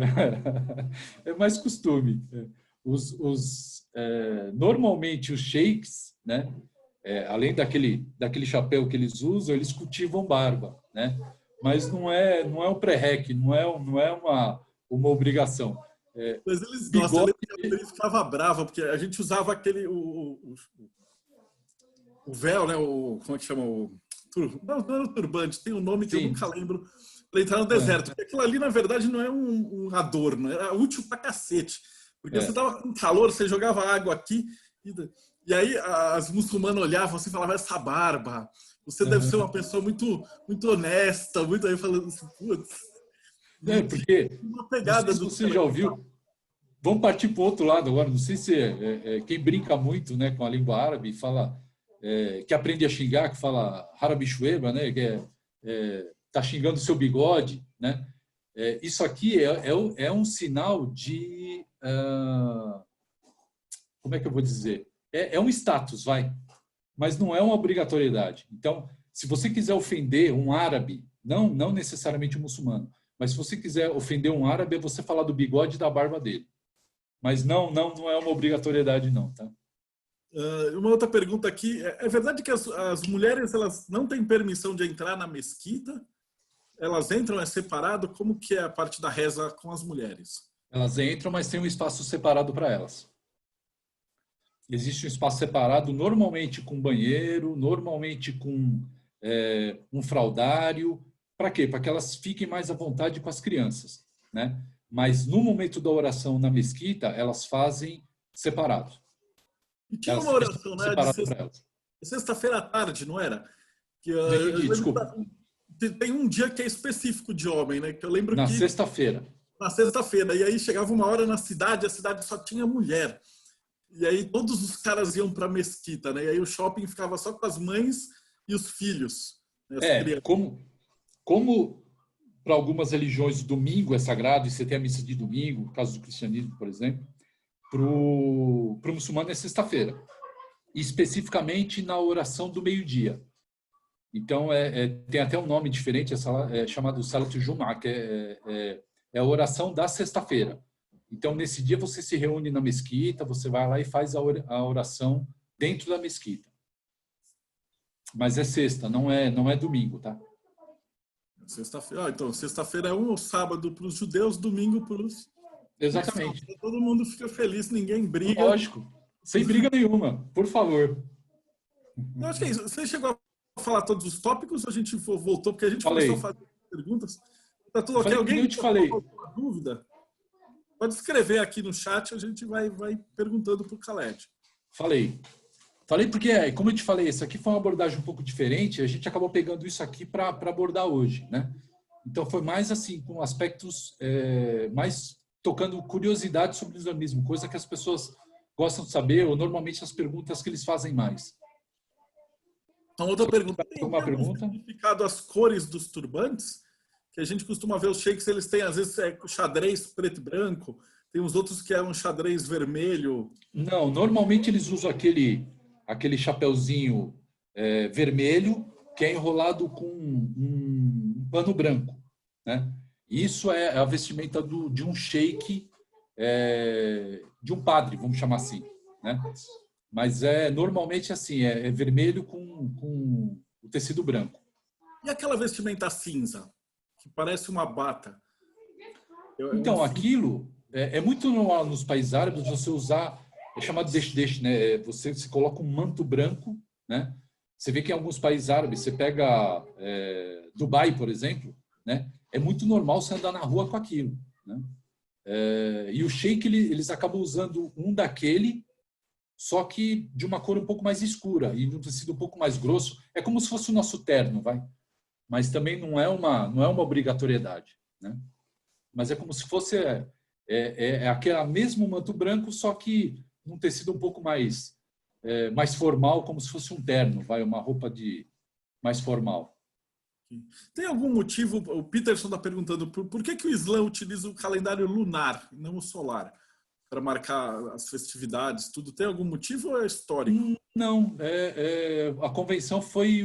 É mais costume. Normalmente os sheiks, né? Além daquele chapéu que eles usam, eles cultivam barba, né? Mas não é um pré-req, não é uma obrigação. Mas eles gostam. Eu Bigode, lembro que a Beatriz ficava brava, porque a gente usava o véu, né? Como é que chama? Não era o turbante, tem um nome que eu sim. nunca lembro, para entrar no deserto. Porque aquilo ali, na verdade, não é um adorno, era útil pra cacete. Porque você É. tava com calor, você jogava água aqui, e aí as muçulmanas olhavam assim e falavam, essa barba, você deve ser uma pessoa muito, muito honesta, muito aí falando assim, putz, e tinha Porque, uma não sei pegada se do você cara já que usava. ouviu, vamos partir para o outro lado agora. Não sei se quem brinca muito, né, com a língua árabe fala que aprende a xingar, que fala Harabi Shueba, né, que tá xingando o seu bigode, né? Isso aqui é um sinal de como é que eu vou dizer? É um status, vai, mas não é uma obrigatoriedade. Então, se você quiser ofender um árabe, não necessariamente um muçulmano, mas se você quiser ofender um árabe, é você falar do bigode e da barba dele. Mas não é uma obrigatoriedade, não, tá? Uma outra pergunta aqui, é verdade que as mulheres elas não têm permissão de entrar na mesquita? Elas entram separado? Como que é a parte da reza com as mulheres? Elas entram, mas tem um espaço separado para elas. Existe um espaço separado, normalmente com banheiro, normalmente com um fraldário. Para quê? Para que elas fiquem mais à vontade com as crianças, né? Mas no momento da oração na mesquita, elas fazem separado. E tinha uma Elas deixam oração, né, de separado para elas. sexta-feira à tarde, não era? Que, Não eu entendi, lembro desculpa. tem um dia que é específico de homem, né? Que eu lembro Na que sexta-feira. na sexta-feira, e aí chegava uma hora na cidade, a cidade só tinha mulher. E aí todos os caras iam para a mesquita, né? E aí o shopping ficava só com as mães e os filhos, né, as crianças. Como para algumas religiões o domingo é sagrado e você tem a missa de domingo, no caso do cristianismo, por exemplo, para o muçulmano é sexta-feira, especificamente na oração do meio-dia. Então, tem até um nome diferente, é chamado Salat Jum'ah, que é a oração da sexta-feira. Então, nesse dia, você se reúne na mesquita, você vai lá e faz a oração dentro da mesquita. Mas é sexta, não é domingo, tá? Sexta-feira. Então, sexta-feira é ou sábado para os judeus, domingo para os cristãos. Exatamente. Então, todo mundo fica feliz, ninguém briga. Lógico. Sem briga nenhuma, por favor. Eu acho que é isso. Você chegou a falar todos os tópicos ou a gente voltou? Porque a gente começou a Falei. fazer perguntas. Tá tudo Eu ok? falei que nem Alguém eu te falei. tem alguma dúvida? Pode escrever aqui no chat, a gente vai perguntando para o Khaled. Falei porque, como eu te falei, isso aqui foi uma abordagem um pouco diferente, a gente acabou pegando isso aqui para abordar hoje, né? Então, foi mais assim, com aspectos mais tocando curiosidade sobre o islamismo, coisa que as pessoas gostam de saber, ou normalmente as perguntas que eles fazem mais. Uma outra pergunta. Tem Alguma algum pergunta? significado as cores dos turbantes? Que a gente costuma ver os sheiks, eles têm, às vezes, xadrez preto e branco, tem uns outros que é um xadrez vermelho. Não, normalmente eles usam aquele chapeuzinho vermelho que é enrolado com um pano branco, né? Isso é a vestimenta de um sheik, de um padre, vamos chamar assim, né? Mas normalmente assim, é vermelho com o tecido branco. E aquela vestimenta cinza, que parece uma bata? Então, aquilo é muito normal nos países árabes você usar, é chamado deixe, né? Você se coloca um manto branco, né? Você vê que em alguns países árabes, você pega Dubai, por exemplo, né? É muito normal você andar na rua com aquilo, né? E o sheik, eles acabam usando um daquele, só que de uma cor um pouco mais escura e de um tecido um pouco mais grosso. É como se fosse o nosso terno, vai? Mas também não é uma obrigatoriedade, né? Mas é como se fosse aquele mesmo manto branco, só que num tecido um pouco mais formal, como se fosse um terno, vai, uma roupa mais formal. Tem algum motivo, o Peterson está perguntando, por que o Islã utiliza o calendário lunar e não o solar? para marcar as festividades, tudo? Tem algum motivo ou é histórico? Não, a convenção foi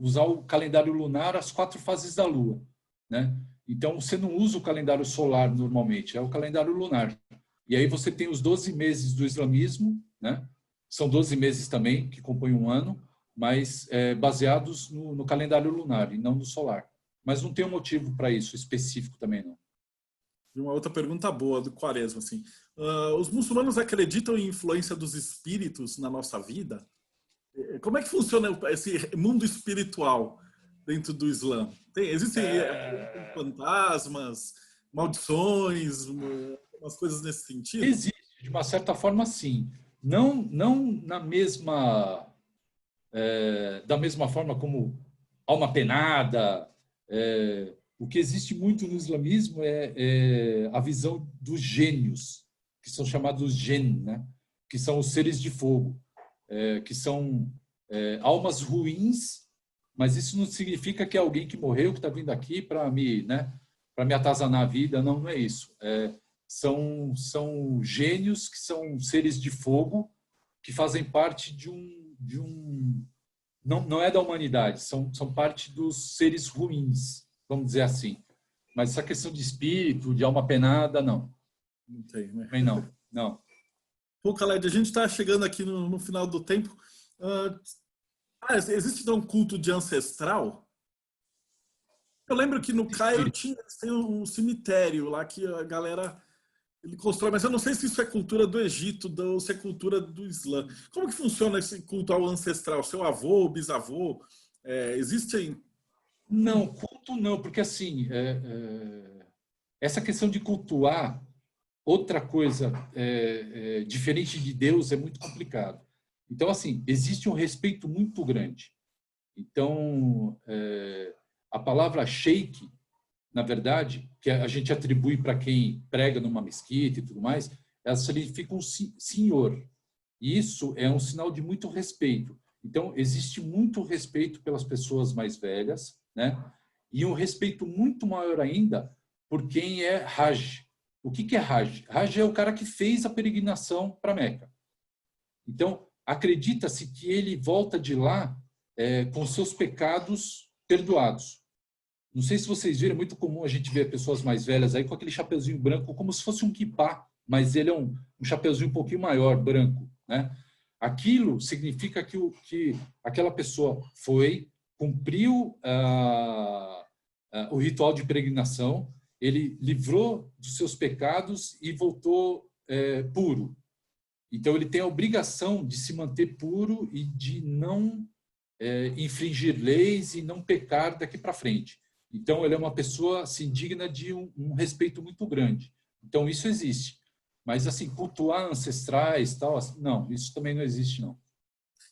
usar o calendário lunar as 4 fases da Lua, né? Então, você não usa o calendário solar normalmente, é o calendário lunar. E aí você tem os 12 meses do islamismo, né? São 12 meses também, que compõem um ano, mas baseados no calendário lunar e não no solar. Mas não tem um motivo para isso específico também, não. E uma outra pergunta boa do Quaresma, assim. Os muçulmanos acreditam em influência dos espíritos na nossa vida? Como é que funciona esse mundo espiritual dentro do Islã? Existem fantasmas, maldições, umas coisas nesse sentido? Existe, de uma certa forma, sim. Não da mesma forma como alma penada. O que existe muito no islamismo é a visão dos gênios, que são chamados jinn, né? Que são os seres de fogo, que são almas ruins, mas isso não significa que é alguém que morreu, que está vindo aqui para me atazanar a vida. Não, não é isso. São gênios, que são seres de fogo, que fazem parte de um não é da humanidade, são parte dos seres ruins, vamos dizer assim. Mas essa questão de espírito, de alma penada, não. Não tem, né? Também não, não. Pô, Khaled, a gente está chegando aqui no final do tempo. Existe então um culto de ancestral? Eu lembro que no Cairo tem um cemitério lá que a galera ele constrói, mas eu não sei se isso é cultura do Egito ou se é cultura do Islã. Como que funciona esse culto ao ancestral? Seu avô, bisavô, existe aí? Não, culto não, porque assim, essa questão de cultuar outra coisa diferente de Deus é muito complicado. Então, assim, existe um respeito muito grande. Então, a palavra sheik, na verdade, que a gente atribui para quem prega numa mesquita e tudo mais, ela significa um senhor. E isso é um sinal de muito respeito. Então, existe muito respeito pelas pessoas mais velhas, né? E um respeito muito maior ainda por quem é Hajj. O que é Hajj? Hajj é o cara que fez a peregrinação para Meca. Então, acredita-se que ele volta de lá com seus pecados perdoados. Não sei se vocês viram, é muito comum a gente ver pessoas mais velhas aí com aquele chapeuzinho branco, como se fosse um quipá, mas ele é um chapeuzinho um pouquinho maior, branco, né? Aquilo significa que aquela pessoa cumpriu o ritual de peregrinação, ele livrou dos seus pecados e voltou puro. Então, ele tem a obrigação de se manter puro e de não infringir leis e não pecar daqui para frente. Então, ele é uma pessoa assim, digna de um respeito muito grande. Então, isso existe. Mas, assim, cultuar ancestrais, tal, assim, não, isso também não existe, não.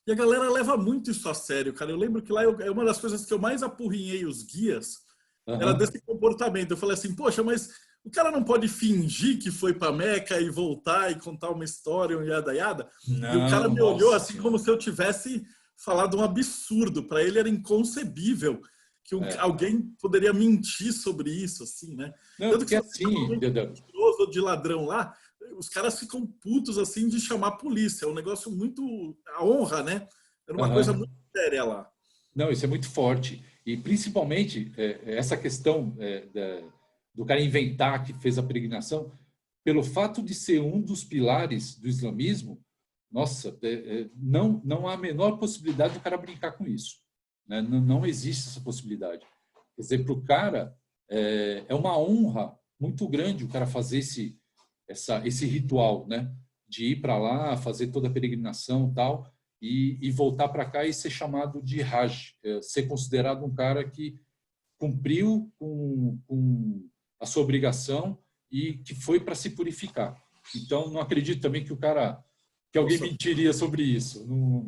E a galera leva muito isso a sério, cara. Eu lembro que lá é uma das coisas que eu mais apurrinhei os guias, era desse comportamento. Eu falei assim, poxa, mas o cara não pode fingir que foi para Meca e voltar e contar uma história, um yada yada? Não, e o cara me olhou nossa assim senhora. como se eu tivesse falado um absurdo. Para ele era inconcebível que alguém poderia mentir sobre isso, assim, né? Não, Tanto porque que se assim, você de mentiroso ou de ladrão lá, os caras ficam putos assim de chamar a polícia. É um negócio muito a honra, né? Era uma coisa muito séria lá. Não, isso é muito forte. E principalmente essa questão do cara inventar que fez a peregrinação, pelo fato de ser um dos pilares do islamismo, nossa, não há a menor possibilidade do cara brincar com isso. Né? Não existe essa possibilidade. Quer dizer, para o cara, é uma honra muito grande o cara fazer esse ritual, né? De ir para lá, fazer toda a peregrinação e tal, e voltar para cá e ser chamado de Hajj, ser considerado um cara que cumpriu com a sua obrigação e que foi para se purificar. Então, não acredito também que alguém mentiria sobre isso. Não...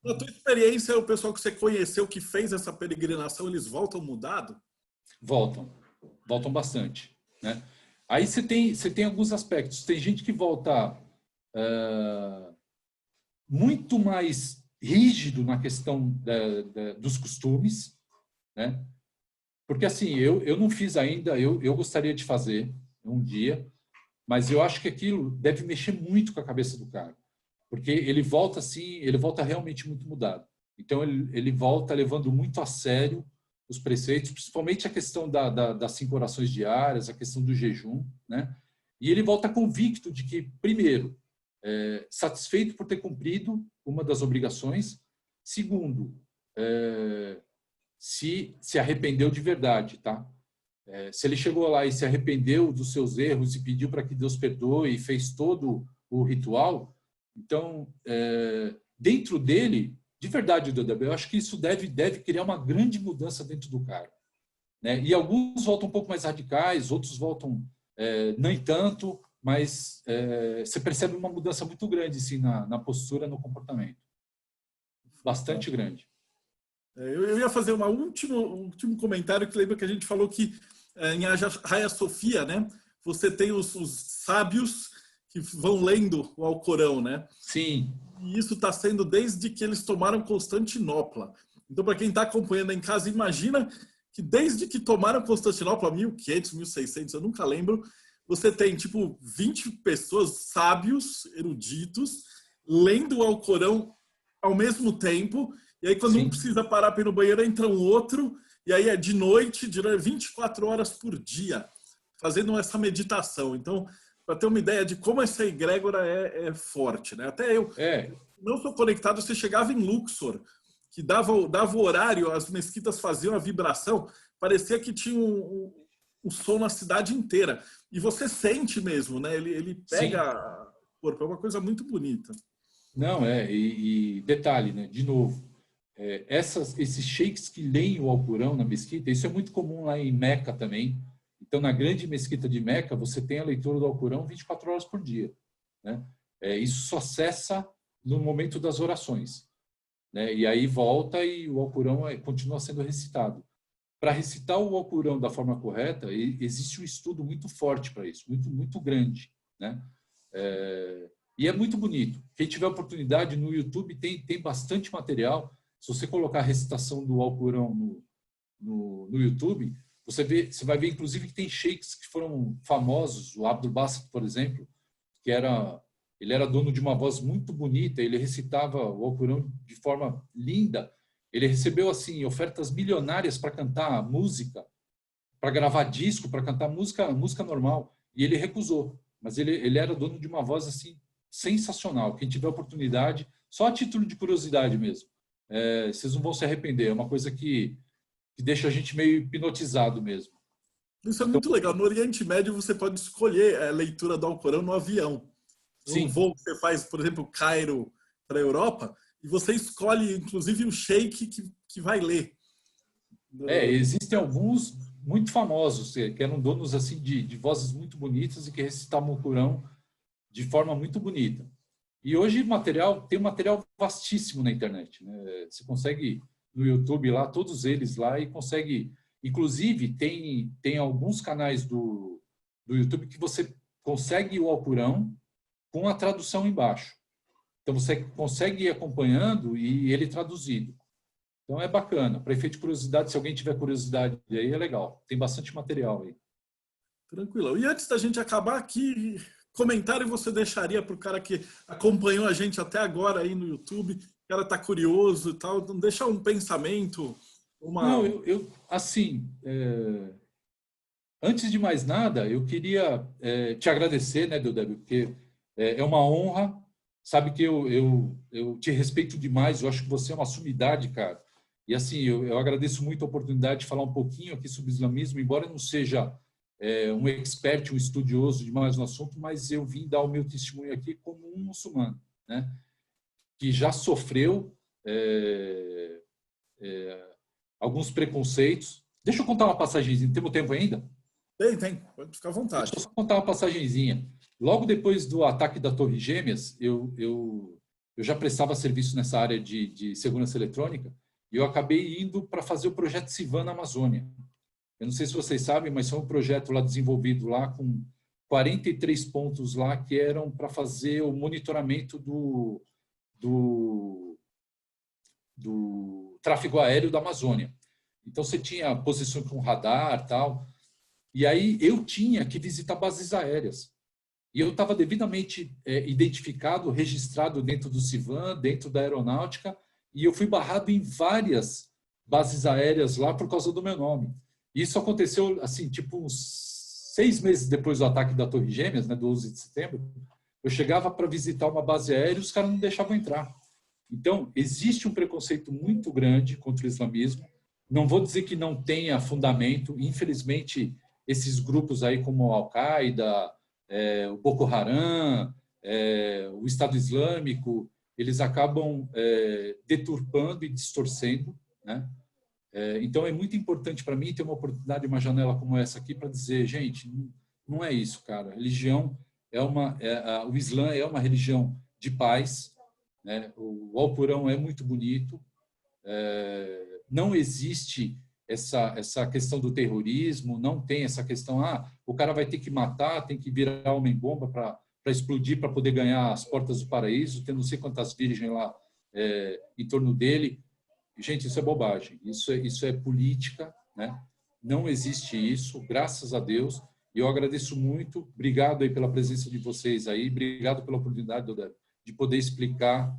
Na tua experiência, o pessoal que você conheceu que fez essa peregrinação, eles voltam mudado? Voltam bastante, né? Aí você tem alguns aspectos. Tem gente que volta muito mais rígido na questão dos costumes, né? Porque assim, eu não fiz ainda, eu gostaria de fazer um dia, mas eu acho que aquilo deve mexer muito com a cabeça do cara, porque ele volta assim, ele volta realmente muito mudado. Então ele volta levando muito a sério os preceitos, principalmente a questão das 5 orações diárias, a questão do jejum, né? E ele volta convicto de que, primeiro, satisfeito por ter cumprido uma das obrigações, segundo, se arrependeu de verdade, tá? Se ele chegou lá e se arrependeu dos seus erros e pediu para que Deus perdoe e fez todo o ritual, então, dentro dele, de verdade, Dodebe, eu acho que isso deve criar uma grande mudança dentro do cara, né? E alguns voltam um pouco mais radicais, outros voltam nem tanto, mas você percebe uma mudança muito grande assim, na postura, no comportamento. Bastante grande. Eu ia fazer um último comentário, que lembra que a gente falou que em Hagia Sofia, né, você tem os sábios que vão lendo o Alcorão, né? Sim. E isso está sendo desde que eles tomaram Constantinopla. Então, para quem está acompanhando em casa, imagina que desde que tomaram Constantinopla, 1500, 1600, eu nunca lembro, você tem, tipo, 20 pessoas, sábios, eruditos, lendo o Alcorão ao mesmo tempo, e aí quando um precisa parar para ir no banheiro, entra um outro, e aí é de noite, 24 horas por dia, fazendo essa meditação. Então, para ter uma ideia de como essa egrégora é forte, né? Até eu não sou conectado, você chegava em Luxor, que dava o horário, as mesquitas faziam a vibração, parecia que tinha um som na cidade inteira. E você sente mesmo, né? Ele pega o corpo, é uma coisa muito bonita. Não, e detalhe, né? De novo, esses sheiks que leem o Alcorão na mesquita, isso é muito comum lá em Meca também. Então, na grande mesquita de Meca, você tem a leitura do Alcorão 24 horas por dia, né? Isso só cessa no momento das orações, né? E aí volta e o Alcorão continua sendo recitado. Para recitar o Alcorão da forma correta, existe um estudo muito forte para isso, muito, muito grande, né? E é muito bonito. Quem tiver oportunidade, no YouTube tem bastante material. Se você colocar a recitação do Alcorão no YouTube, você vai ver, inclusive, que tem sheiks que foram famosos. O Abdul Basit, por exemplo, ele era dono de uma voz muito bonita, ele recitava o Alcorão de forma linda. Ele recebeu assim ofertas milionárias para cantar música, para gravar disco, para cantar música normal, e ele recusou. Mas ele era dono de uma voz assim sensacional. Quem tiver oportunidade, só a título de curiosidade mesmo, vocês não vão se arrepender. É uma coisa que deixa a gente meio hipnotizado mesmo. Isso é muito legal. No Oriente Médio, você pode escolher a leitura do Alcorão no avião. Um voo que você faz, por exemplo, Cairo para a Europa, e você escolhe, inclusive, o sheik que vai ler. Existem alguns muito famosos, que eram donos assim, de vozes muito bonitas e que recitavam o Alcorão de forma muito bonita. E hoje tem um material vastíssimo na internet, né? Você consegue no YouTube lá, todos eles lá, e consegue... Inclusive, tem alguns canais do YouTube que você consegue o Alcorão com a tradução embaixo. Então, você consegue ir acompanhando e ele traduzido. Então, é bacana. Para efeito de curiosidade, se alguém tiver curiosidade, aí é legal. Tem bastante material aí. Tranquilo. E antes da gente acabar aqui, comentário você deixaria para o cara que acompanhou a gente até agora aí no YouTube, o cara está curioso e tal, então deixa um pensamento, Não, assim, antes de mais nada, eu queria te agradecer, né, Deodébio, porque é uma honra, sabe que eu te respeito demais, eu acho que você é uma sumidade, cara, e assim, eu agradeço muito a oportunidade de falar um pouquinho aqui sobre o islamismo, embora eu não seja um expert, um estudioso demais no assunto, mas eu vim dar o meu testemunho aqui como um muçulmano, né, que já sofreu alguns preconceitos. Deixa eu contar uma passagenzinha. Temos tempo ainda? Tem. Pode ficar à vontade. Deixa eu só contar uma passagenzinha. Logo depois do ataque da Torre Gêmeas, eu já prestava serviço nessa área de segurança eletrônica e eu acabei indo para fazer o projeto Sivan na Amazônia. Eu não sei se vocês sabem, mas foi um projeto lá desenvolvido lá com 43 pontos lá que eram para fazer o monitoramento do tráfego aéreo da Amazônia. Então, você tinha posições com radar e tal. E aí, eu tinha que visitar bases aéreas. E eu estava devidamente identificado, registrado dentro do CIVAM, dentro da aeronáutica, e eu fui barrado em várias bases aéreas lá por causa do meu nome. Isso aconteceu, assim, tipo, uns 6 meses depois do ataque da Torre Gêmeas, né, do 11 de setembro. Eu chegava para visitar uma base aérea e os caras não deixavam entrar. Então, existe um preconceito muito grande contra o islamismo. Não vou dizer que não tenha fundamento. Infelizmente, esses grupos aí como a Al-Qaeda, o Boko Haram, o Estado Islâmico, eles acabam deturpando e distorcendo, né? Então, é muito importante para mim ter uma oportunidade, uma janela como essa aqui, para dizer, gente, não é isso, cara. A religião o Islã é uma religião de paz, né? O Alcorão é muito bonito. Não existe essa questão do terrorismo, não tem essa questão, o cara vai ter que matar, tem que virar homem-bomba para explodir, para poder ganhar as portas do paraíso, tem não sei quantas virgens lá em torno dele. Gente, isso é bobagem, isso é política, né? Não existe isso, graças a Deus, e eu agradeço muito, obrigado aí pela presença de vocês aí, obrigado pela oportunidade, Dodé, de poder explicar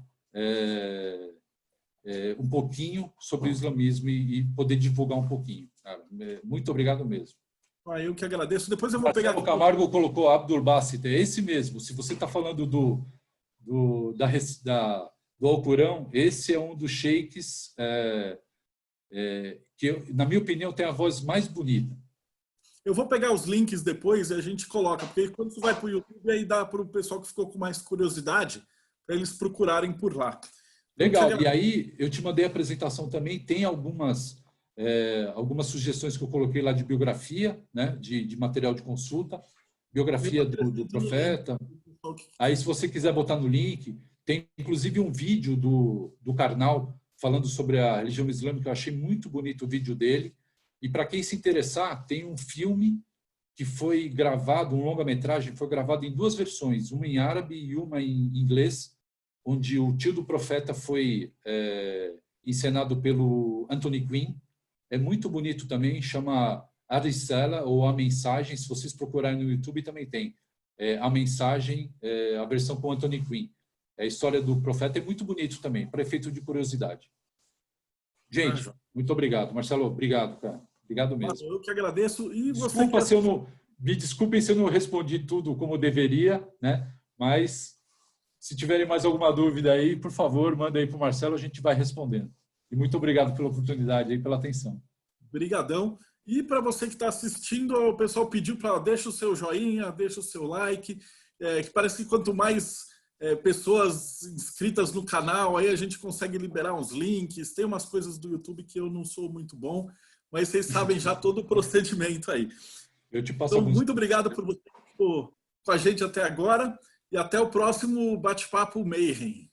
um pouquinho sobre o islamismo e poder divulgar um pouquinho. Cara. Muito obrigado mesmo. Eu que agradeço. Depois eu vou pegar... O Camargo colocou Abdul Basit, é esse mesmo. Se você está falando do Alcorão, esse é um dos sheiks que, na minha opinião, tem a voz mais bonita. Eu vou pegar os links depois e a gente coloca, porque quando você vai para o YouTube, aí dá para o pessoal que ficou com mais curiosidade, para eles procurarem por lá. Legal. E aí, eu te mandei a apresentação também, tem algumas sugestões que eu coloquei lá de biografia, né, de material de consulta, biografia do profeta. Aí, se você quiser botar no link, tem inclusive um vídeo do Karnal falando sobre a religião islâmica, eu achei muito bonito o vídeo dele. E para quem se interessar, tem um filme que foi gravado, um longa-metragem, foi gravado em 2 versões, uma em árabe e uma em inglês, onde o tio do profeta foi encenado pelo Anthony Quinn. É muito bonito também, chama Ar-Risala, ou A Mensagem, se vocês procurarem no YouTube também tem. A Mensagem, a versão com Anthony Quinn. A história do profeta é muito bonito também, para efeito de curiosidade. Gente, muito obrigado. Marcelo, obrigado, cara. Obrigado mesmo. Eu que agradeço. E Me desculpem se eu não respondi tudo como deveria, né? Mas se tiverem mais alguma dúvida aí, por favor, manda aí para o Marcelo, a gente vai respondendo. E muito obrigado pela oportunidade e pela atenção. Obrigadão. E para você que está assistindo, o pessoal pediu para deixa o seu joinha, deixa o seu like, que parece que quanto mais pessoas inscritas no canal, aí a gente consegue liberar uns links, tem umas coisas do YouTube que eu não sou muito bom, mas vocês sabem já todo o procedimento aí. Eu te passo então, muito obrigado por você estar com a gente até agora e até o próximo Bate-Papo Mayhem.